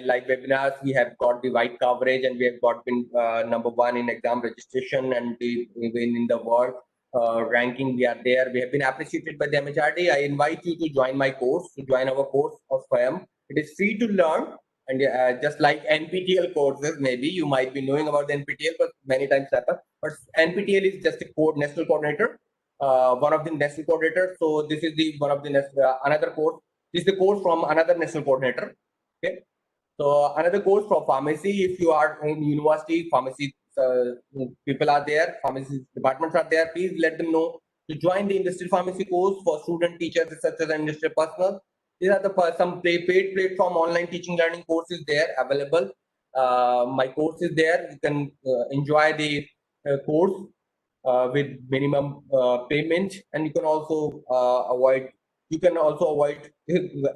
live webinars. We have got the wide coverage, and we have got been number 1 in exam registration, and even in the world ranking we are there. We have been appreciated by the MHRD. I invite you to join my course, to join our course of SWAYAM. It is free to learn, and just like NPTEL courses, maybe you might be knowing about the NPTEL, but many times happen. But NPTEL is just a national coordinator, one of the national coordinators. So this is the one of the another course. This is the course from another national coordinator. Okay, so another course for pharmacy. If you are in university, pharmacy people are there, pharmacy departments are there. Please let them know to join the industrial pharmacy course for student, teachers, researchers, and industrial personnel. These are some paid platform online teaching learning courses there available. My course is there. You can enjoy the course with minimum payment, and you can also avoid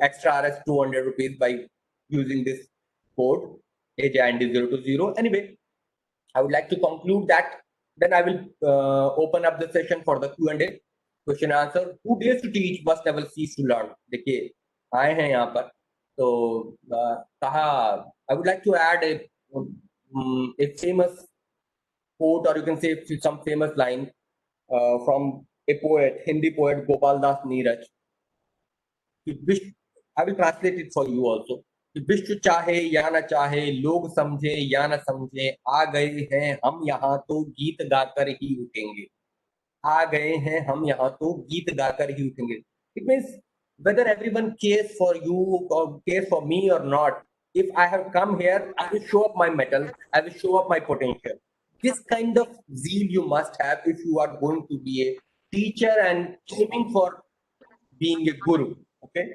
extra Rs 200 rupees by using this code AJIND020. Anyway, I would like to conclude that. Then I will open up the session for the Q&A, question answer. Who dares to teach must never cease to learn. देखिए आए हैं यहाँ पर तो कहा. I would like to add a famous quote, or you can say some famous line from a poet, Hindi poet Gopal Das Neeraj. I will translate it for you also. विश्व चाहे या न चाहे, लोग समझे या न समझे, आ गए हैं हम यहाँ तो गीत गाकर ही उठेंगे. आ गए हैं हम यहाँ तो गीत गाकर ही उठेंगे. It means whether everyone cares for you or cares for me or not, if I have come here, I will show up my mettle, I will show up my potential. This kind of zeal you must have if you are going to be a teacher and aiming for being a guru. Okay.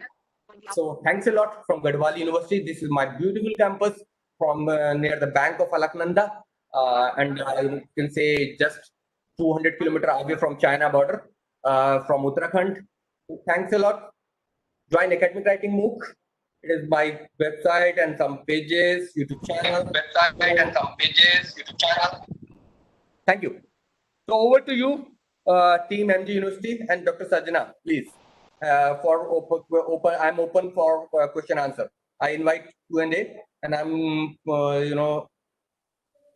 So thanks a lot from Gadwal University. This is my beautiful campus from near the bank of Alaknanda, and I can say just 200 kilometers away from China border, from Uttarakhand. So thanks a lot. Join Academic Writing MOOC. It is my website and some pages, YouTube channel. Thank you. So over to you, Team MG University and Dr. Sajana, please. For open, I'm open for question answer. I invite Q&A, and I'm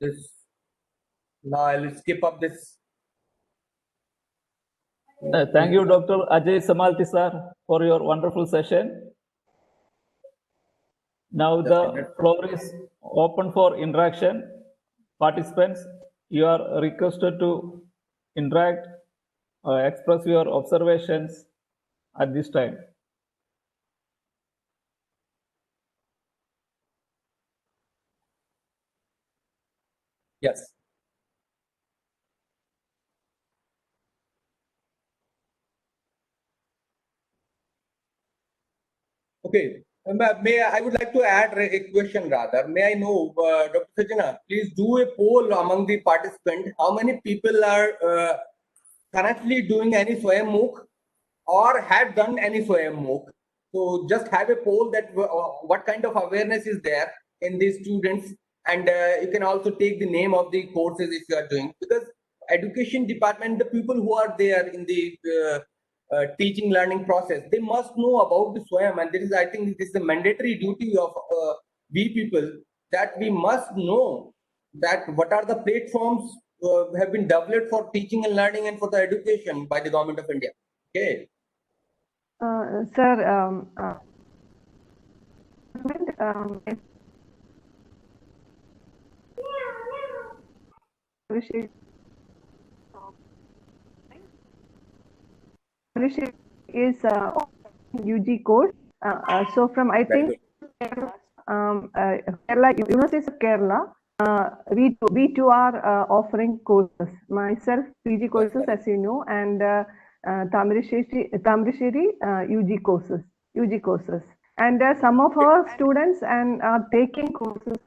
this. Now I'll skip up this. Thank you, Dr. Ajay Samalti sir, for your wonderful session. Now the floor is open for interaction. Participants, you are requested to interact, express your observations at this time. Yes. Okay. I would like to add a question rather. May I know, Dr. Sajana, please do a poll among the participants. How many people are currently doing any Swayam MOOC or have done any Swayam MOOC? So just have a poll that what kind of awareness is there in these students, and you can also take the name of the courses if you are doing, because education department, the people who are there in the teaching learning process, they must know about the Swayam, and this is, I think, this is a mandatory duty of we people, that we must know that what are the platforms have been developed for teaching and learning and for the education by the government of India. Okay. Sir, is UG course. So from I think Kerala, University of Kerala, we too are offering courses. Myself, PG courses, as you know, and Tamirasheri UG courses. And some of our students are taking courses.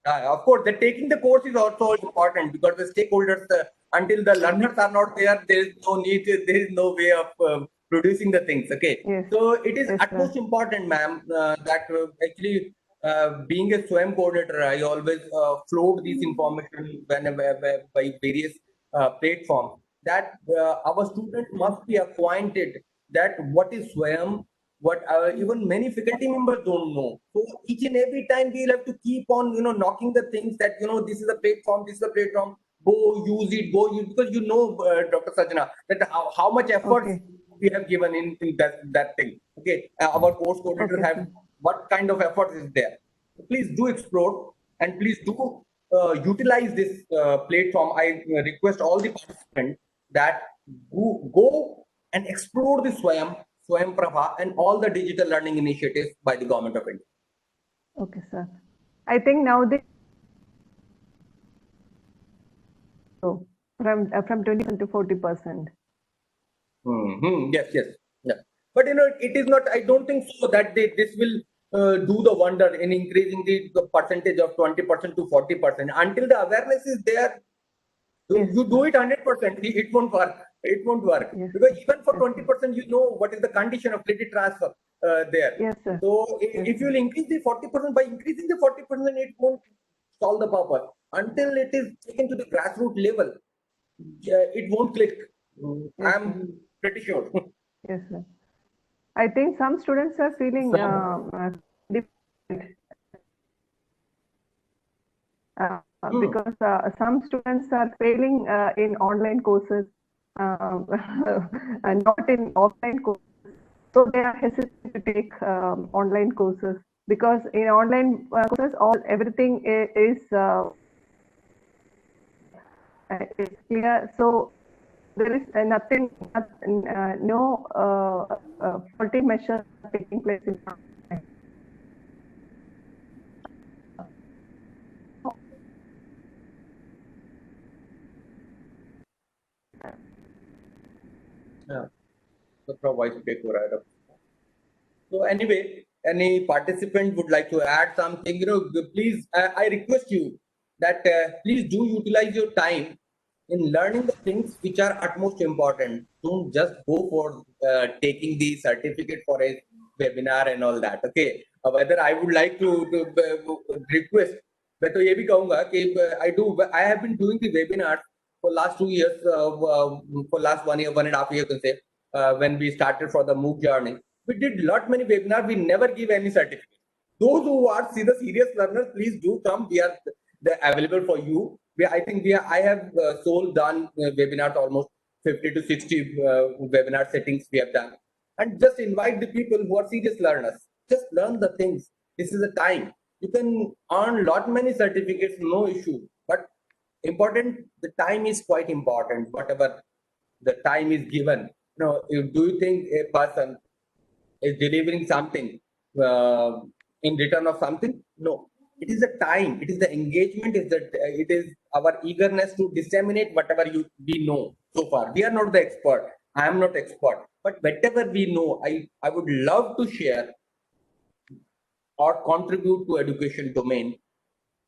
Of course, the taking the course is also important, because the stakeholders, until the learners are not there, there is no need, there is no way of producing the things. Okay. Yes. So it is Yes, utmost important, ma'am, that actually being a SWAYAM coordinator, I always float this information whenever by various platforms, that our students must be acquainted that what is SWAYAM, what even many faculty members don't know. So each and every time we'll have to keep on, knocking the things that, this is a platform, this is a platform, go use it, because Dr. Sajana, that how much effort we have given in that thing. Okay, our course coordinator have what kind of effort is there. So please do explore, and please do utilize this platform. I request all the participants that go and explore the Swayam Prabha and all the digital learning initiatives by the government of India. Okay, sir. I think now so from 20% to 40%. Yes. But it is not. I don't think so that this will do the wonder in increasing the percentage of 20% to 40%. Until the awareness is there, you do it 100%. It won't work. It won't work, because even for 20%, you know what is the condition of credit transfer there. Yes, sir. So if you will increase the 40%, by increasing the 40%, it won't solve the purpose. Until it is taken to the grassroots level, it won't click. I'm pretty sure. Yes, sir. I think some students are feeling different. Because some students are failing in online courses and not in offline courses. So they are hesitant to take online courses, because in online courses, everything is clear. So there is nothing, no faulty measures taking place in online. So anyway, any participant would like to add something, please, I request you that please do utilize your time in learning the things which are utmost important. Don't just go for taking the certificate for a webinar and all that. Okay. Whether I would like to request, मैं तो ये भी कहूँगा कि I have been doing the webinars for last 2 years, for last 1 year, 1.5 years, you can say, when we started for the MOOC journey. We did many webinars. We never give any certificate. Those who are the serious learners, please do come. We are available for you. I have done webinars, almost 50 to 60 webinar settings we have done. And just invite the people who are serious learners. Just learn the things. This is the time. You can earn lot many certificates, no issue. But important, the time is quite important. Whatever the time is given. Do you think a person is delivering something in return of something? No. It is the time. It is the engagement. It is our eagerness to disseminate whatever we know so far. We are not the expert. I am not expert, but whatever we know, I would love to share or contribute to education domain.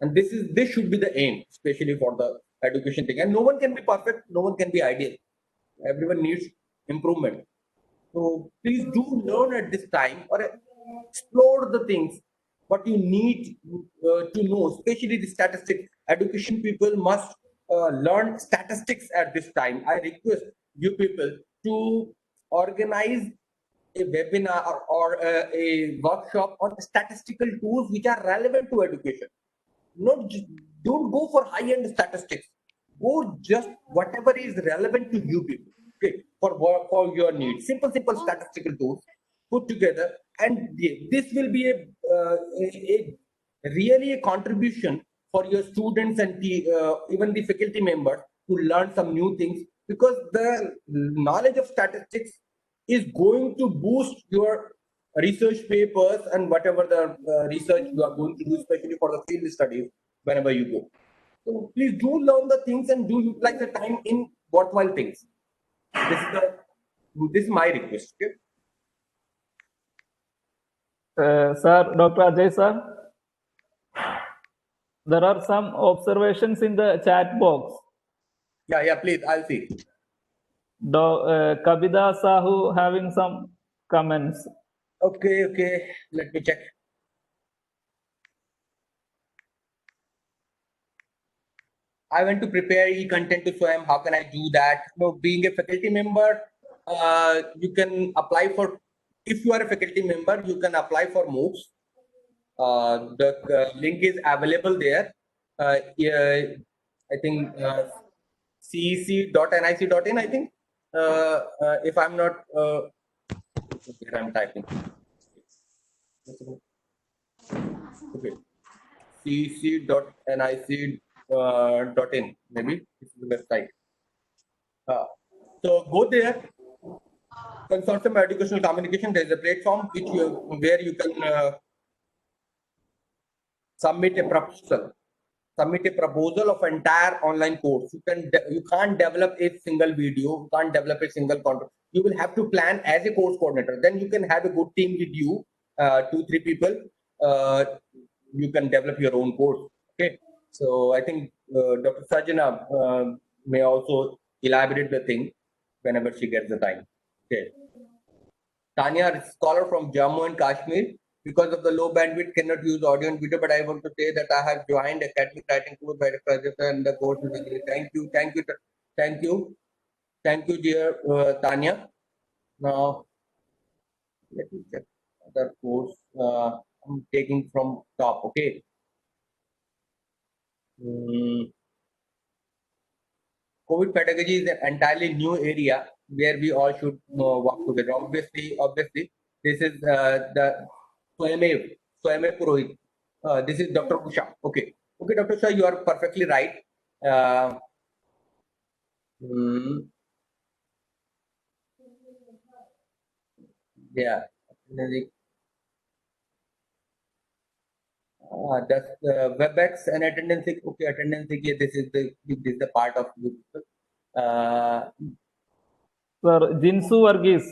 And this should be the aim, especially for the education thing. And no one can be perfect, no one can be ideal. Everyone needs improvement. So please do learn at this time or explore the things what you need to know, especially the statistics. Education people must learn statistics at this time. I request you people to organize a webinar or a workshop on statistical tools which are relevant to education. Don't go for high-end statistics. Go just whatever is relevant to you people. Okay, for your needs. Simple statistical tools put together, and this will be a really a contribution for your students and even the faculty members to learn some new things, because the knowledge of statistics is going to boost your research papers and whatever the research you are going to do, especially for the field studies whenever you go. So please do learn the things and do utilize the time in worthwhile things. This is my request. Okay? Sir, Dr. Ajay sir, there are some observations in the chat box. Yeah, please, I'll see. Kabida Sahu having some comments. Okay, let me check. I want to prepare e-content to SWAYAM. How can I do that? Being a faculty member, you can apply for, if you are a faculty member, you can apply for MOOCs. The link is available there. I think cec.nic.in, I think. If I'm not, I'm typing. Okay. cec.nic.in, maybe this is the website. So go there. Consortium of Educational Communication. There is a platform where you can submit a proposal of entire online course. You can't develop a single video, you can't develop a single content. You will have to plan as a course coordinator. Then you can have a good team with you, 2-3 people. You can develop your own course. Okay. So I think Dr. Sajana may also elaborate the thing whenever she gets the time. Okay. Tanya, scholar from Jammu and Kashmir. Because of the low bandwidth, cannot use audio and video, but I want to say that I have joined academic writing course by Dr. Ajay and the course is agree. Thank you, dear Tanya. Now, let me check other course I'm taking from top. Okay. COVID pedagogy is an entirely new area where we all should work together. Obviously, this is the Swayame Purohit. This is Dr. Usha. Okay, Dr. Usha, you are perfectly right. Yeah. That's WebEx and attendance. Okay, attendance. This is the part of you. Sir, Jinsu Varghese.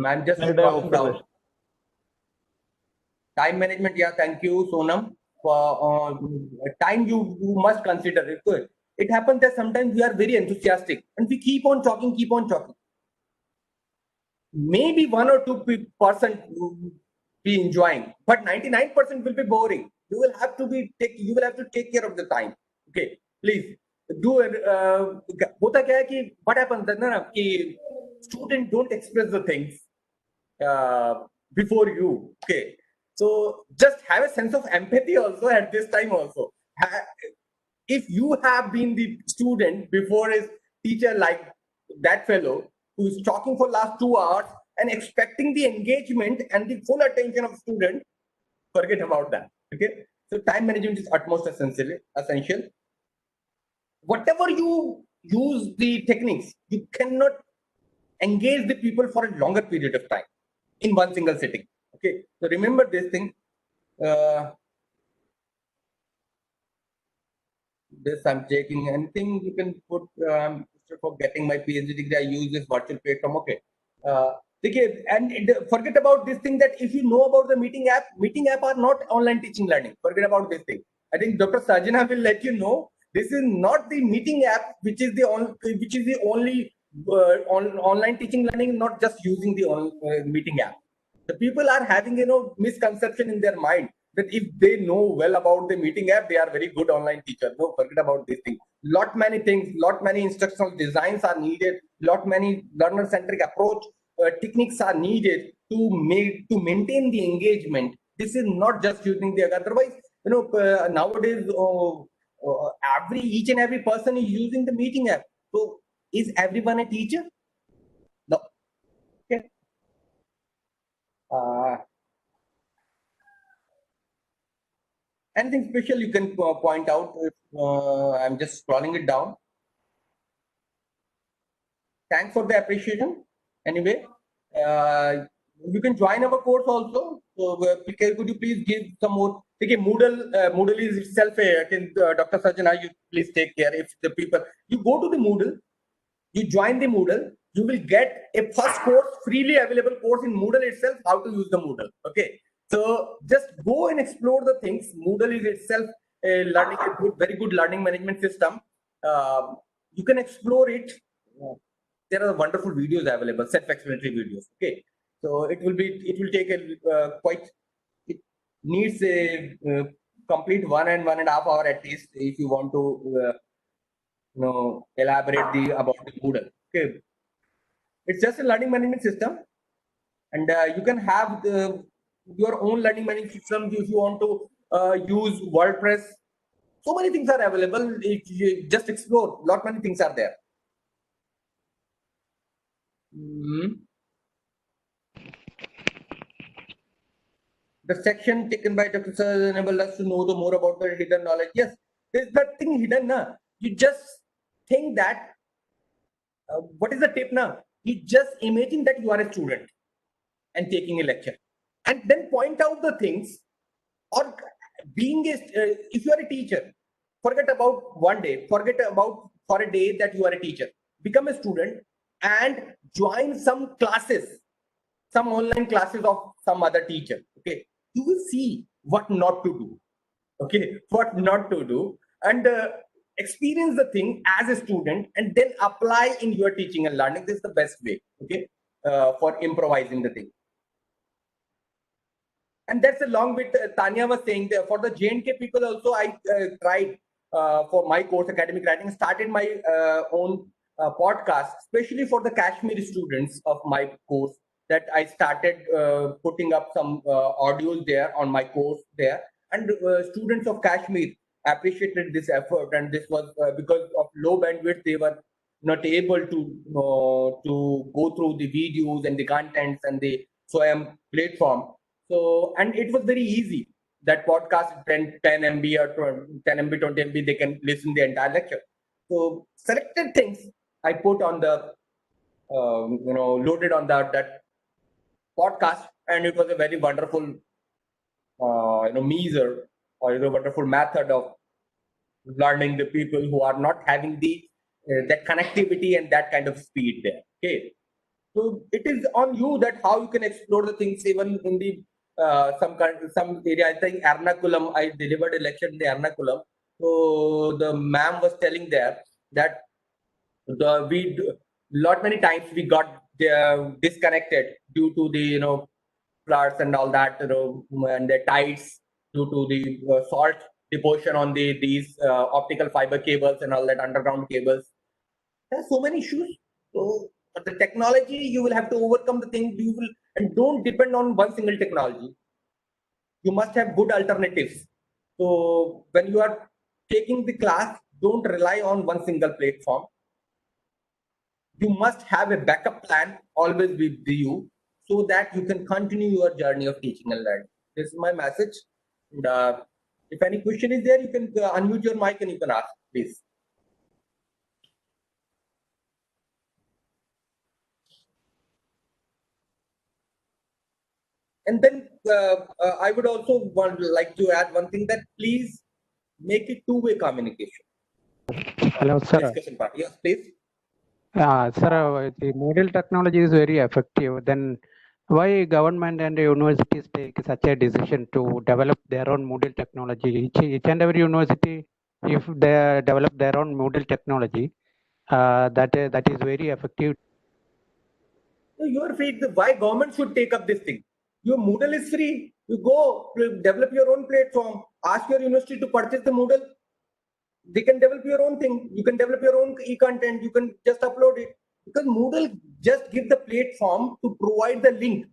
I'm just down. Time management. Yeah, thank you, Sonam. For time, you must consider it. Good. It happens that sometimes we are very enthusiastic and we keep on talking. Maybe 1 or 2% will be enjoying, but 99% will be boring. You will have to take care of the time. Okay, please do it. What happens then? Students don't express the things before you. Okay, so just have a sense of empathy also at this time also. If you have been the student before a teacher like that fellow who is talking for last 2 hours and expecting the engagement and the full attention of student, Forget about that. Okay. So time management is utmost essential. Whatever you use the techniques, you cannot engage the people for a longer period of time in one single sitting. Okay. So remember this thing. This I'm taking anything you can put for getting my PhD degree. I use this virtual platform. Okay. Okay, and forget about this thing that if you know about the meeting app are not online teaching learning. Forget about this thing. I think Dr. Sajana will let you know this is not the meeting app, which is the only online teaching learning. Not just using the meeting app. The people are having misconception in their mind that if they know well about the meeting app, they are very good online teacher. No, forget about this thing. Lot many things, lot many instructional designs are needed. Lot many learner centric approach techniques are needed to maintain the engagement. This is not just using the otherwise. Nowadays each and every person is using the meeting app. So is everyone a teacher? No. Okay. Anything special you can point out? If, I'm just scrolling it down. Thanks for the appreciation. Anyway, you can join our course also. So, could you please give some more? Okay, Moodle is itself a. Dr. Sajana, you please take care. If the people you go to the Moodle, you join the Moodle, you will get a first course, freely available course in Moodle itself, how to use the Moodle. Okay. So just go and explore the things. Moodle is itself a very good learning management system. You can explore it. There are wonderful videos available, self-explanatory videos. Okay. So it will take a it needs a complete 1.5 hour at least if you want to elaborate about the Moodle. Okay, it's just a learning management system, and you can have your own learning management system if you want to use WordPress. So many things are available. If you just explore, lot many things are there. The section taken by Dr. Sir enabled us to know more about the hidden knowledge. Yes, there's that thing hidden. Na? You just think that what is the tip now? You just imagine that you are a student and taking a lecture, and then point out the things. Or being if you are a teacher, forget about one day, forget about for a day that you are a teacher. Become a student and join some classes, some online classes of some other teacher. Okay, you will see what not to do. Okay, what not to do, and experience the thing as a student and then apply in your teaching and learning. This is the best way. Okay, for improvising the thing. And that's along with Tanya was saying there for the J&K people also. I tried for my course academic writing, started my own podcast, especially for the Kashmiri students of my course, that I started putting up some audios there on my course there, and students of Kashmir appreciated this effort, and this was because of low bandwidth they were not able to go through the videos and the contents and the SWAYAM platform. So, and it was very easy. That podcast 10 MB or 10 MB, 20 MB, they can listen the entire lecture. So selected things I put on the, loaded on that podcast, and it was a very wonderful, measure or a wonderful method of learning the people who are not having the that connectivity and that kind of speed there. Okay, so it is on you that how you can explore the things even in the some area. I think Ernakulam, I delivered a lecture in the Ernakulam. So the ma'am was telling there that lot many times we got disconnected due to the floods and all that, and the tides due to the salt deposition on these optical fiber cables and all that underground cables. There are so many issues. So but the technology, you will have to overcome the thing. You will, and don't depend on one single technology. You must have good alternatives. So when you are taking the class, don't rely on one single platform. You must have a backup plan always with you so that you can continue your journey of teaching and learning. This is my message. And, if any question is there, you can unmute your mic and you can ask, please. And then I would also like to add one thing, that please make it two-way communication. Hello, sir. Discussion part. Yes, please. Sir, the model technology is very effective. Then why government and universities take such a decision to develop their own model technology? Each and every university, if they develop their own model technology, that is very effective. So you are free. Why government should take up this thing? Your Moodle is free. You go develop your own platform. Ask your university to purchase the Moodle. They can develop your own thing. You can develop your own e-content. You can just upload it, because Moodle just give the platform to provide the link.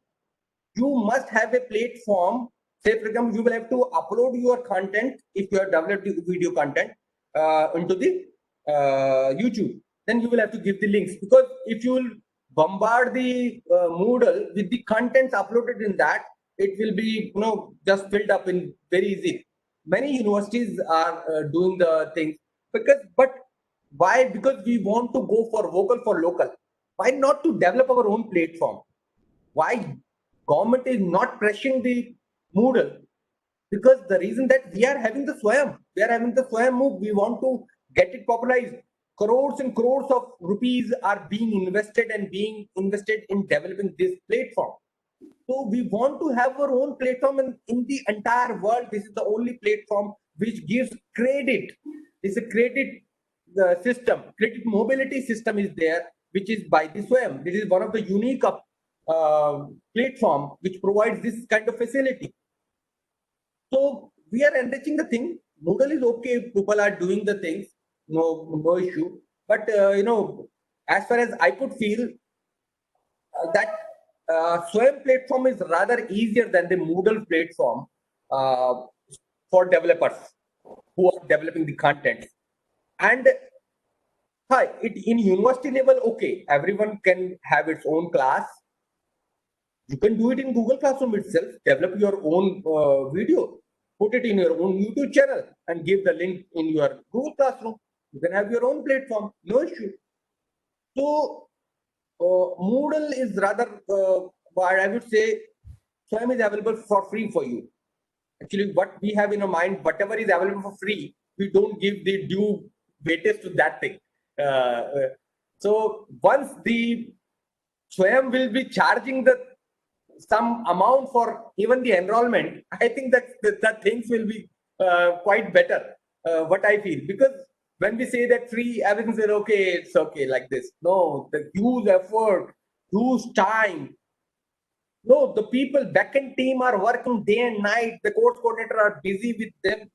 You must have a platform. Say, for example, you will have to upload your content if you have developed the video content into the YouTube. Then you will have to give the links, because if you will bombard the Moodle with the contents uploaded in that, it will be just filled up in very easy. Many universities are doing the things, but why? Because we want to go for vocal for local. Why not to develop our own platform? Why government is not pressuring the Moodle? Because the reason that we are having the Swayam, move. We want to get it popularized. Crores and crores of rupees are being invested in developing this platform. So we want to have our own platform in the entire world. This is the only platform which gives credit. It's a credit system, credit mobility system is there, which is by the Swayam. This is one of the unique platform which provides this kind of facility. So we are enriching the thing. Moodle is okay. People are doing the things. No issue. But as far as I could feel, that Swayam platform is rather easier than the Moodle platform for developers who are developing the content. And in university level, okay, everyone can have its own class. You can do it in Google Classroom itself. Develop your own video, put it in your own YouTube channel, and give the link in your Google Classroom. You can have your own platform, no issue. So Moodle is rather, what I would say, Swayam is available for free for you. Actually, what we have in our mind, whatever is available for free, we don't give the due weightage to that thing. So once the Swayam will be charging some amount for even the enrollment, I think that things will be quite better. What I feel, because when we say that free, everything said okay, it's okay like this. No, the huge effort, huge time. No, the people backend team are working day and night. The course coordinator are busy with them,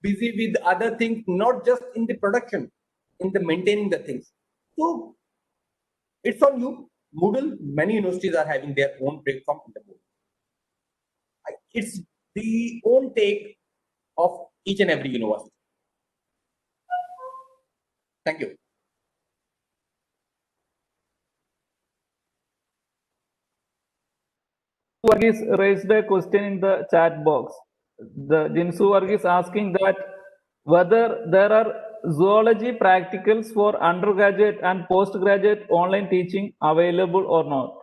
busy with other things, not just in the production, in the maintaining the things. So it's on you. Moodle, many universities are having their own platform in the Moodle. It's the own take of each and every university. Thank you. Varghese raised a question in the chat box. The Jinsu Varghese asking that whether there are zoology practicals for undergraduate and postgraduate online teaching available or not.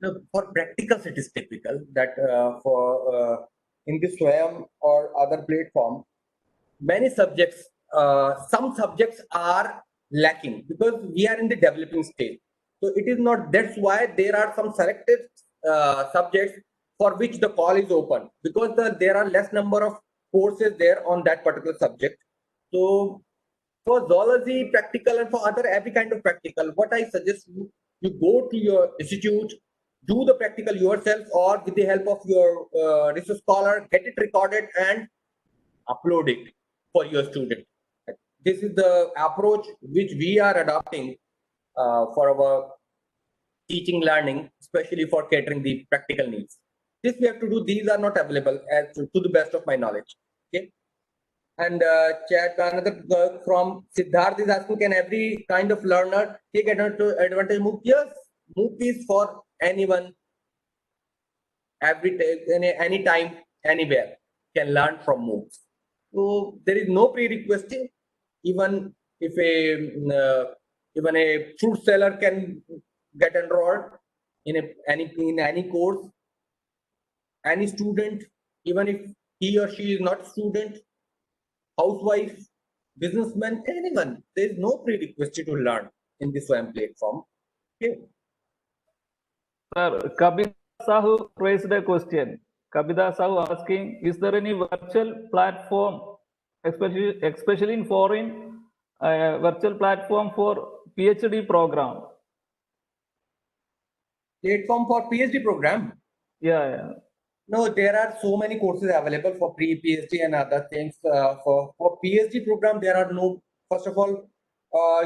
No, for practicals, it is typical that for in this Swayam or other platform, many subjects, some subjects are lacking because we are in the developing stage. So it is not. That's why there are some selected subjects for which the call is open, because there are less number of courses there on that particular subject. So for zoology practical and for other every kind of practical, what I suggest you go to your institute, do the practical yourself, or with the help of your research scholar, get it recorded and upload it for your student. This is the approach which we are adopting for our teaching learning, especially for catering the practical needs. This we have to do. These are not available as to the best of my knowledge. Okay. And chat another from Siddharth is asking, can every kind of learner take advantage of MOOC? Yes, MOOC is for anyone any time, anywhere can learn from MOOCs. So there is no prerequisite. Even if even a fruit seller can get enrolled in any course. Any student, even if he or she is not a student, housewife, businessman, anyone, there is no prerequisite to learn in this SWAYAM platform. Okay. Sir, Kabita Sahu raised a question. Kabita Sahu asking, is there any virtual platform, especially in foreign, virtual platform for PhD program? Platform for PhD program. Yeah. No, there are so many courses available for pre-PhD and other things. For PhD program, there are no. First of all,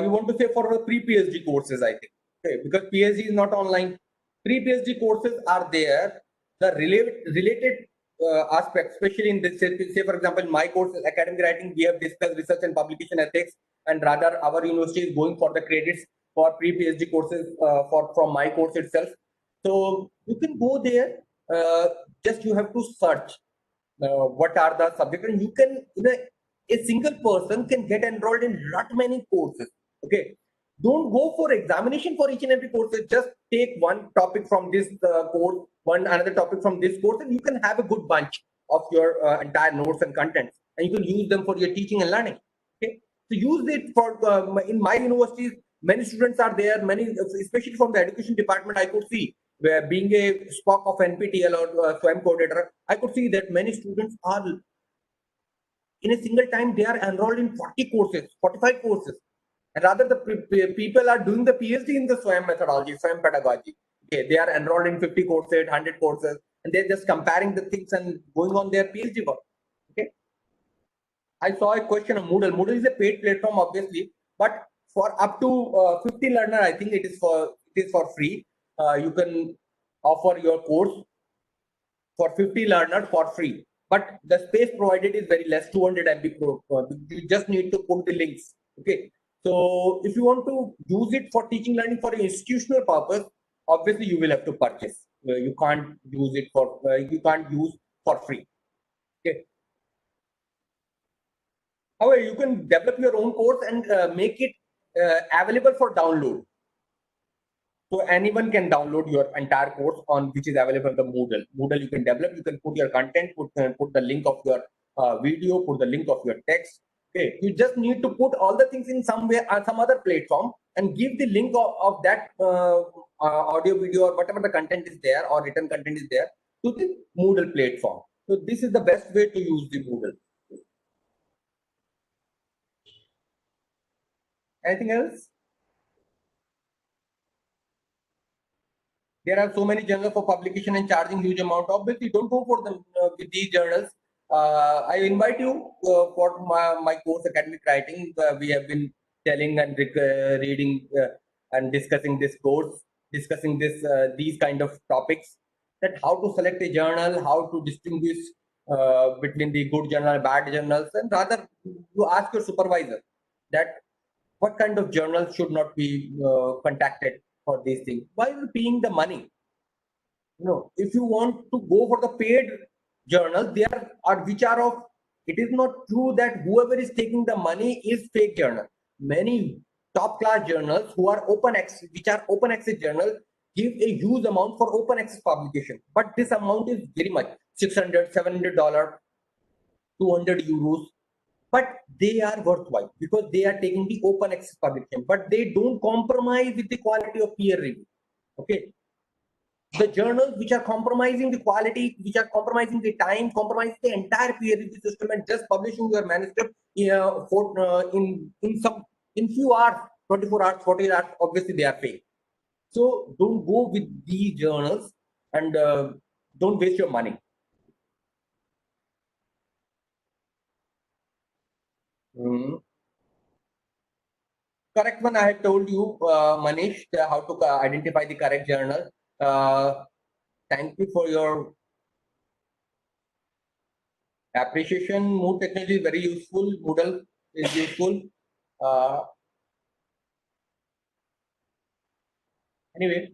you want to say for the pre-PhD courses, I think, okay, because PhD is not online. Pre-PhD courses are there. The related aspects, especially in this, say for example, in my course, academic writing, we have discussed research and publication ethics, and rather our university is going for the credits for pre-PhD courses from my course itself. So you can go there. Just you have to search what are the subjects, and you can, a single person can get enrolled in lot many courses. Okay, don't go for examination for each and every course. Just take one topic from this course, one another topic from this course, and you can have a good bunch of your entire notes and contents, and you can use them for your teaching and learning. Okay, so use it for in my universities. Many students are there. Many, especially from the education department, I could see, where being a Spock of NPTEL or SWAYAM coordinator, I could see that many students are in a single time they are enrolled in 40 courses, 45 courses, and rather the people are doing the PhD in the SWAYAM methodology, SWAYAM pedagogy. Okay, they are enrolled in 50 courses, 100 courses, and they're just comparing the things and going on their PhD work. Okay, I saw a question of Moodle. Moodle is a paid platform, obviously, but for up to 50 learner, I think it is for free. You can offer your course for 50 learners for free, but the space provided is very less, 200 MB you just need to put the links. Okay, so if you want to use it for teaching learning for an institutional purpose, obviously you will have to purchase. You can't use it for free. Okay, however, you can develop your own course and make it available for download. So anyone can download your entire course on which is available in the Moodle. Moodle you can develop, you can put your content, put the link of your video, put the link of your text. Okay, you just need to put all the things in some way on some other platform and give the link of that audio, video, or whatever the content is there or written content is there to the Moodle platform. So this is the best way to use the Moodle. Anything else? There are so many journals for publication and charging huge amount. Obviously, don't go for them with these journals. I invite you for my course, academic writing. We have been telling and reading and discussing this course, discussing these kind of topics, that how to select a journal, how to distinguish between the good journal, bad journals, and rather you ask your supervisor that what kind of journals should not be contacted for these things. Why are you paying the money? If you want to go for the paid journals, there are which are of. It is not true that whoever is taking the money is fake journal. Many top class journals who are open access, which are open access journals, give a huge amount for open access publication. But this amount is very much $600, $700, 200 euros. But they are worthwhile because they are taking the open access publication, but they don't compromise with the quality of peer review. Okay, the journals which are compromising the quality, which are compromising the time, compromising the entire peer review system, and just publishing your manuscript in few hours, 24 hours, 40 hours, obviously they are fake. So don't go with these journals and don't waste your money. Correct one, I had told you, Manish, how to identify the correct journal. Thank you for your appreciation. Moodle technology is very useful. Moodle is useful. Anyway,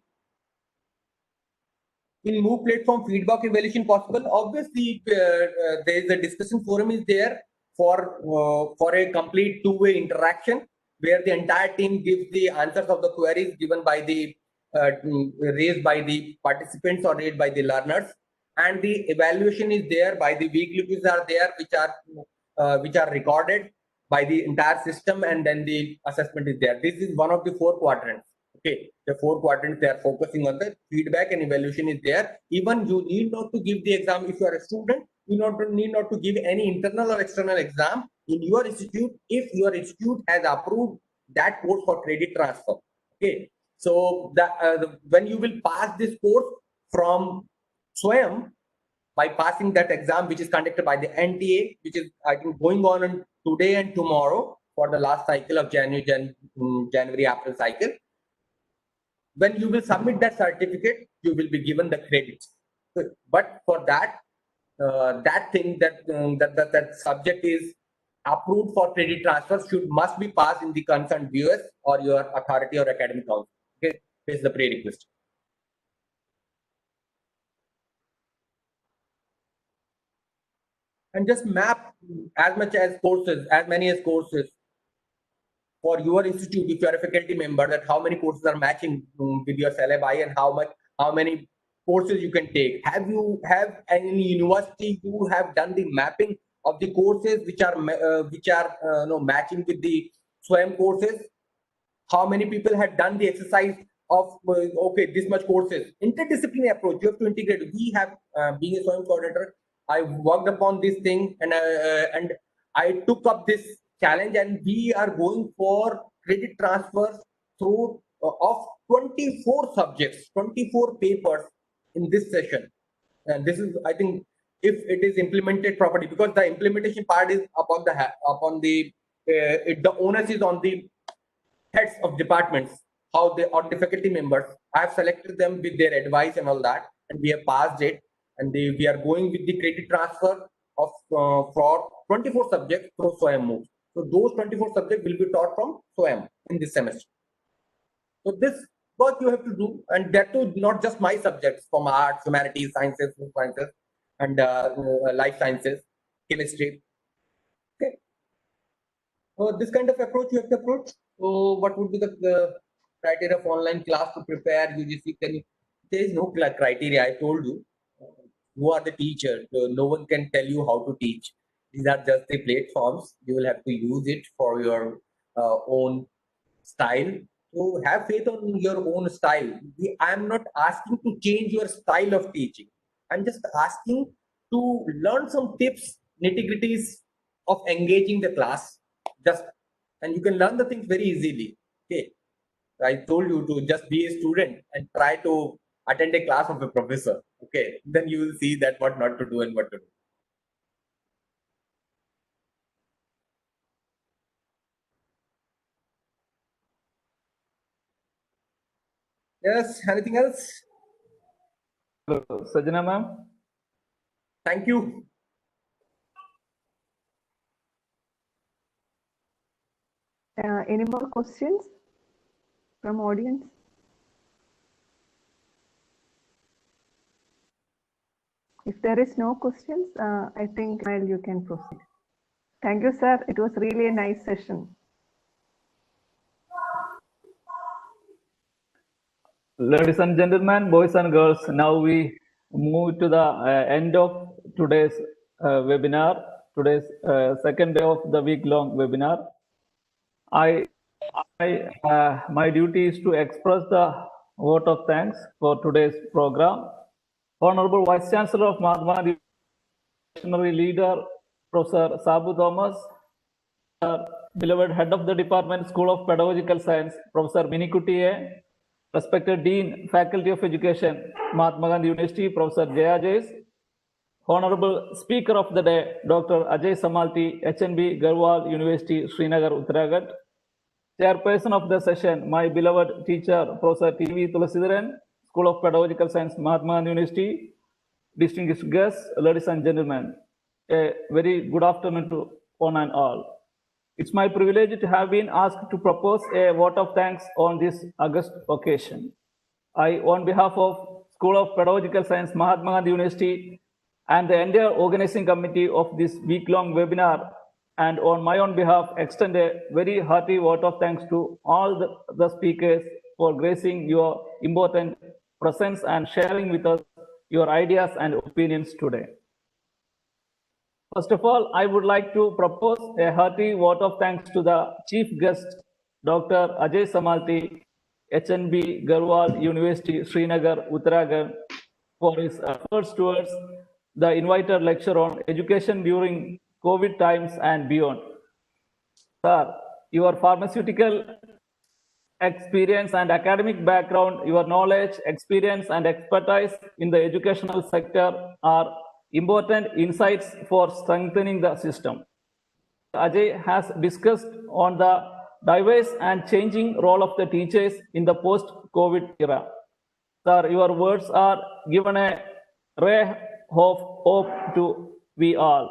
in MOOC platform feedback evaluation possible? Obviously, there is a discussion forum is there for a complete two-way interaction where the entire team gives the answers of the queries given by the raised by the participants or raised by the learners, and the evaluation is there by the weekly quizzes are there which are recorded by the entire system, and then the assessment is there. This is one of the 4 quadrants. Okay, the 4 quadrants, they are focusing on the feedback and evaluation is there. Even you need not to give the exam if you are a student. You need not to give any internal or external exam in your institute if your institute has approved that course for credit transfer. Okay, so when you will pass this course from SWAYAM by passing that exam, which is conducted by the NTA, which is I think going on today and tomorrow for the last cycle of January-April cycle. When you will submit that certificate, you will be given the credits. But for that, that subject is approved for credit transfer must be passed in the concerned BOS or your authority or academic council. Okay, this is the prerequisite. And just map as many as courses for your institute if you are a faculty member, that how many courses are matching with your syllabi and how many courses you can take. Have any university who have done the mapping of the courses which are matching with the SWAYAM courses? How many people had done the exercise of okay, this much courses? Interdisciplinary approach, you have to integrate. We have being a SWAYAM coordinator, I worked upon this thing and I took up this challenge, and we are going for credit transfers through of 24 subjects, 24 papers in this session. And this is, I think, if it is implemented properly, because the implementation part is the onus is on the heads of departments, on the faculty members. I have selected them with their advice and all that, and we have passed it. And we are going with the credit transfer of for 24 subjects through SWAYAM MOOC. So those 24 subjects will be taught from SWAYAM in this semester. So this work you have to do, and that too not just my subjects, from arts, humanities, sciences, and life sciences, chemistry. Okay. So this kind of approach you have to approach. So what would be the criteria of online class to prepare UGC? There is no criteria. I told you. Who are the teachers? No one can tell you how to teach. These are just the platforms. You will have to use it for your own style. So have faith on your own style. I am not asking to change your style of teaching. I'm just asking to learn some tips, nitty-gritties of engaging the class. And you can learn the things very easily. Okay. I told you to just be a student and try to attend a class of a professor. Okay, then you will see that what not to do and what to do. Yes, anything else? Sajana ma'am. Thank you. Any more questions from audience? If there is no questions, I think you can proceed. Thank you, sir. It was really a nice session. Ladies and gentlemen, boys and girls, now we move to the end of today's webinar, today's second day of the week-long webinar. My duty is to express the vote of thanks for today's program. Honorable Vice Chancellor of Mahatma Gandhi, Visionary Leader, Professor Sabu Thomas, beloved Head of the Department, School of Pedagogical Science, Professor Minikutti A, respected Dean, Faculty of Education, Mahatma Gandhi University, Professor Jaya Jays, Honorable Speaker of the Day, Dr. Ajay Samalti, HNB Garhwal University, Srinagar, Uttarakhand, Chairperson of the session, my beloved teacher, Professor T.V. Tulasidaran, School of Pedagogical Science, Mahatma Gandhi University, distinguished guests, ladies and gentlemen, a very good afternoon to one and all. It's my privilege to have been asked to propose a vote of thanks on this August occasion. I, on behalf of School of Pedagogical Science, Mahatma Gandhi University, and the entire organizing committee of this week-long webinar. And on my own behalf, extend a very hearty vote of thanks to all the speakers for gracing your important presence and sharing with us your ideas and opinions today. First of all, I would like to propose a hearty vote of thanks to the chief guest, Dr. Ajay Samalti, HNB Garhwal University, Srinagar, Uttarakhand, for his efforts towards the invited lecture on education during COVID times and beyond. Sir, your pharmaceutical experience and academic background, your knowledge, experience, and expertise in the educational sector are important insights for strengthening the system. Ajay has discussed on the diverse and changing role of the teachers in the post-COVID era. Sir, your words are given a ray of hope to we all.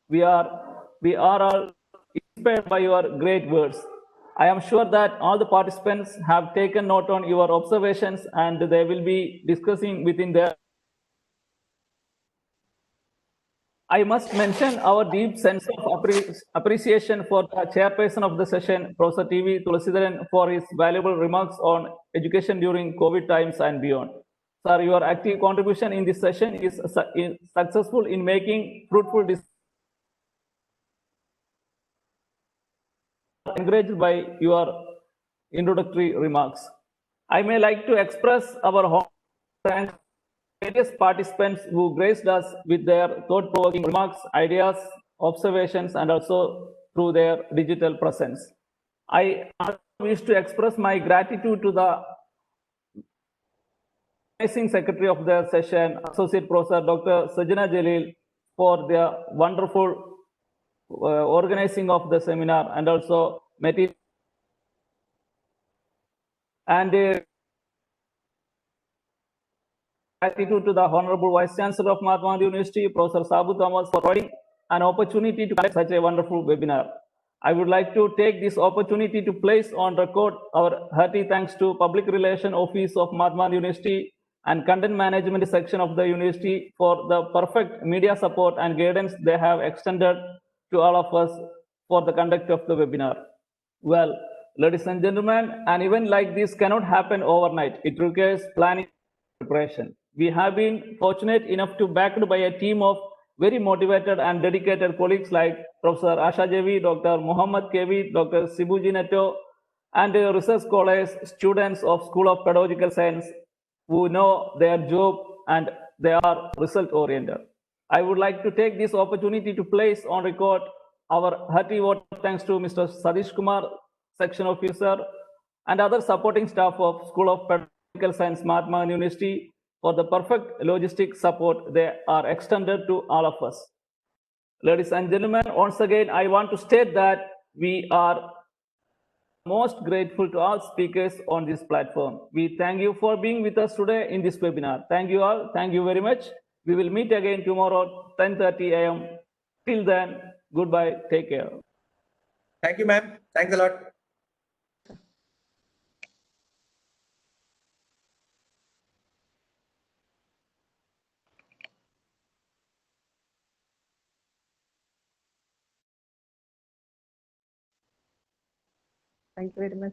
We are all inspired by your great words. I am sure that all the participants have taken note on your observations and they will be discussing within their. I must mention our deep sense of appreciation for the chairperson of the session, Professor TV Tulasidaran, for his valuable remarks on education during COVID times and beyond. Sir, your active contribution in this session is successful in making fruitful discussions. Encouraged by your introductory remarks. I may like to express our thanks to various participants who graced us with their thought-provoking remarks, ideas, observations, and also through their digital presence. I also wish to express my gratitude to the Organizing Secretary of the session, Associate Professor Dr. Sajana Jalil, for their wonderful organizing of the seminar and also material. And gratitude to the Honorable Vice Chancellor of Mahatma Gandhi University, Professor Sabu Thomas, for providing an opportunity to conduct such a wonderful webinar. I would like to take this opportunity to place on record our hearty thanks to Public Relations Office of Mahatma Gandhi University and Content Management section of the university for the perfect media support and guidance they have extended to all of us for the conduct of the webinar. Well, ladies and gentlemen, an event like this cannot happen overnight. It requires planning and preparation. We have been fortunate enough to be backed by a team of very motivated and dedicated colleagues like Professor Asha Jevi, Dr. Muhammad Kevi, Dr. Sibuji Neto, and research scholars, students of School of Pedagogical Science who know their job and they are result oriented. I would like to take this opportunity to place on record our hearty vote of thanks to Mr. Sadish Kumar, Section Officer, and other supporting staff of School of Pedagogical Science, Mahatma Gandhi University, for the perfect logistic support they are extended to all of us. Ladies and gentlemen, once again, I want to state that we are most grateful to all speakers on this platform. We thank you for being with us today in this webinar. Thank you all. Thank you very much. We will meet again tomorrow, 10:30 a.m. Till then, goodbye. Take care. Thank you, ma'am. Thanks a lot. Thank you very much.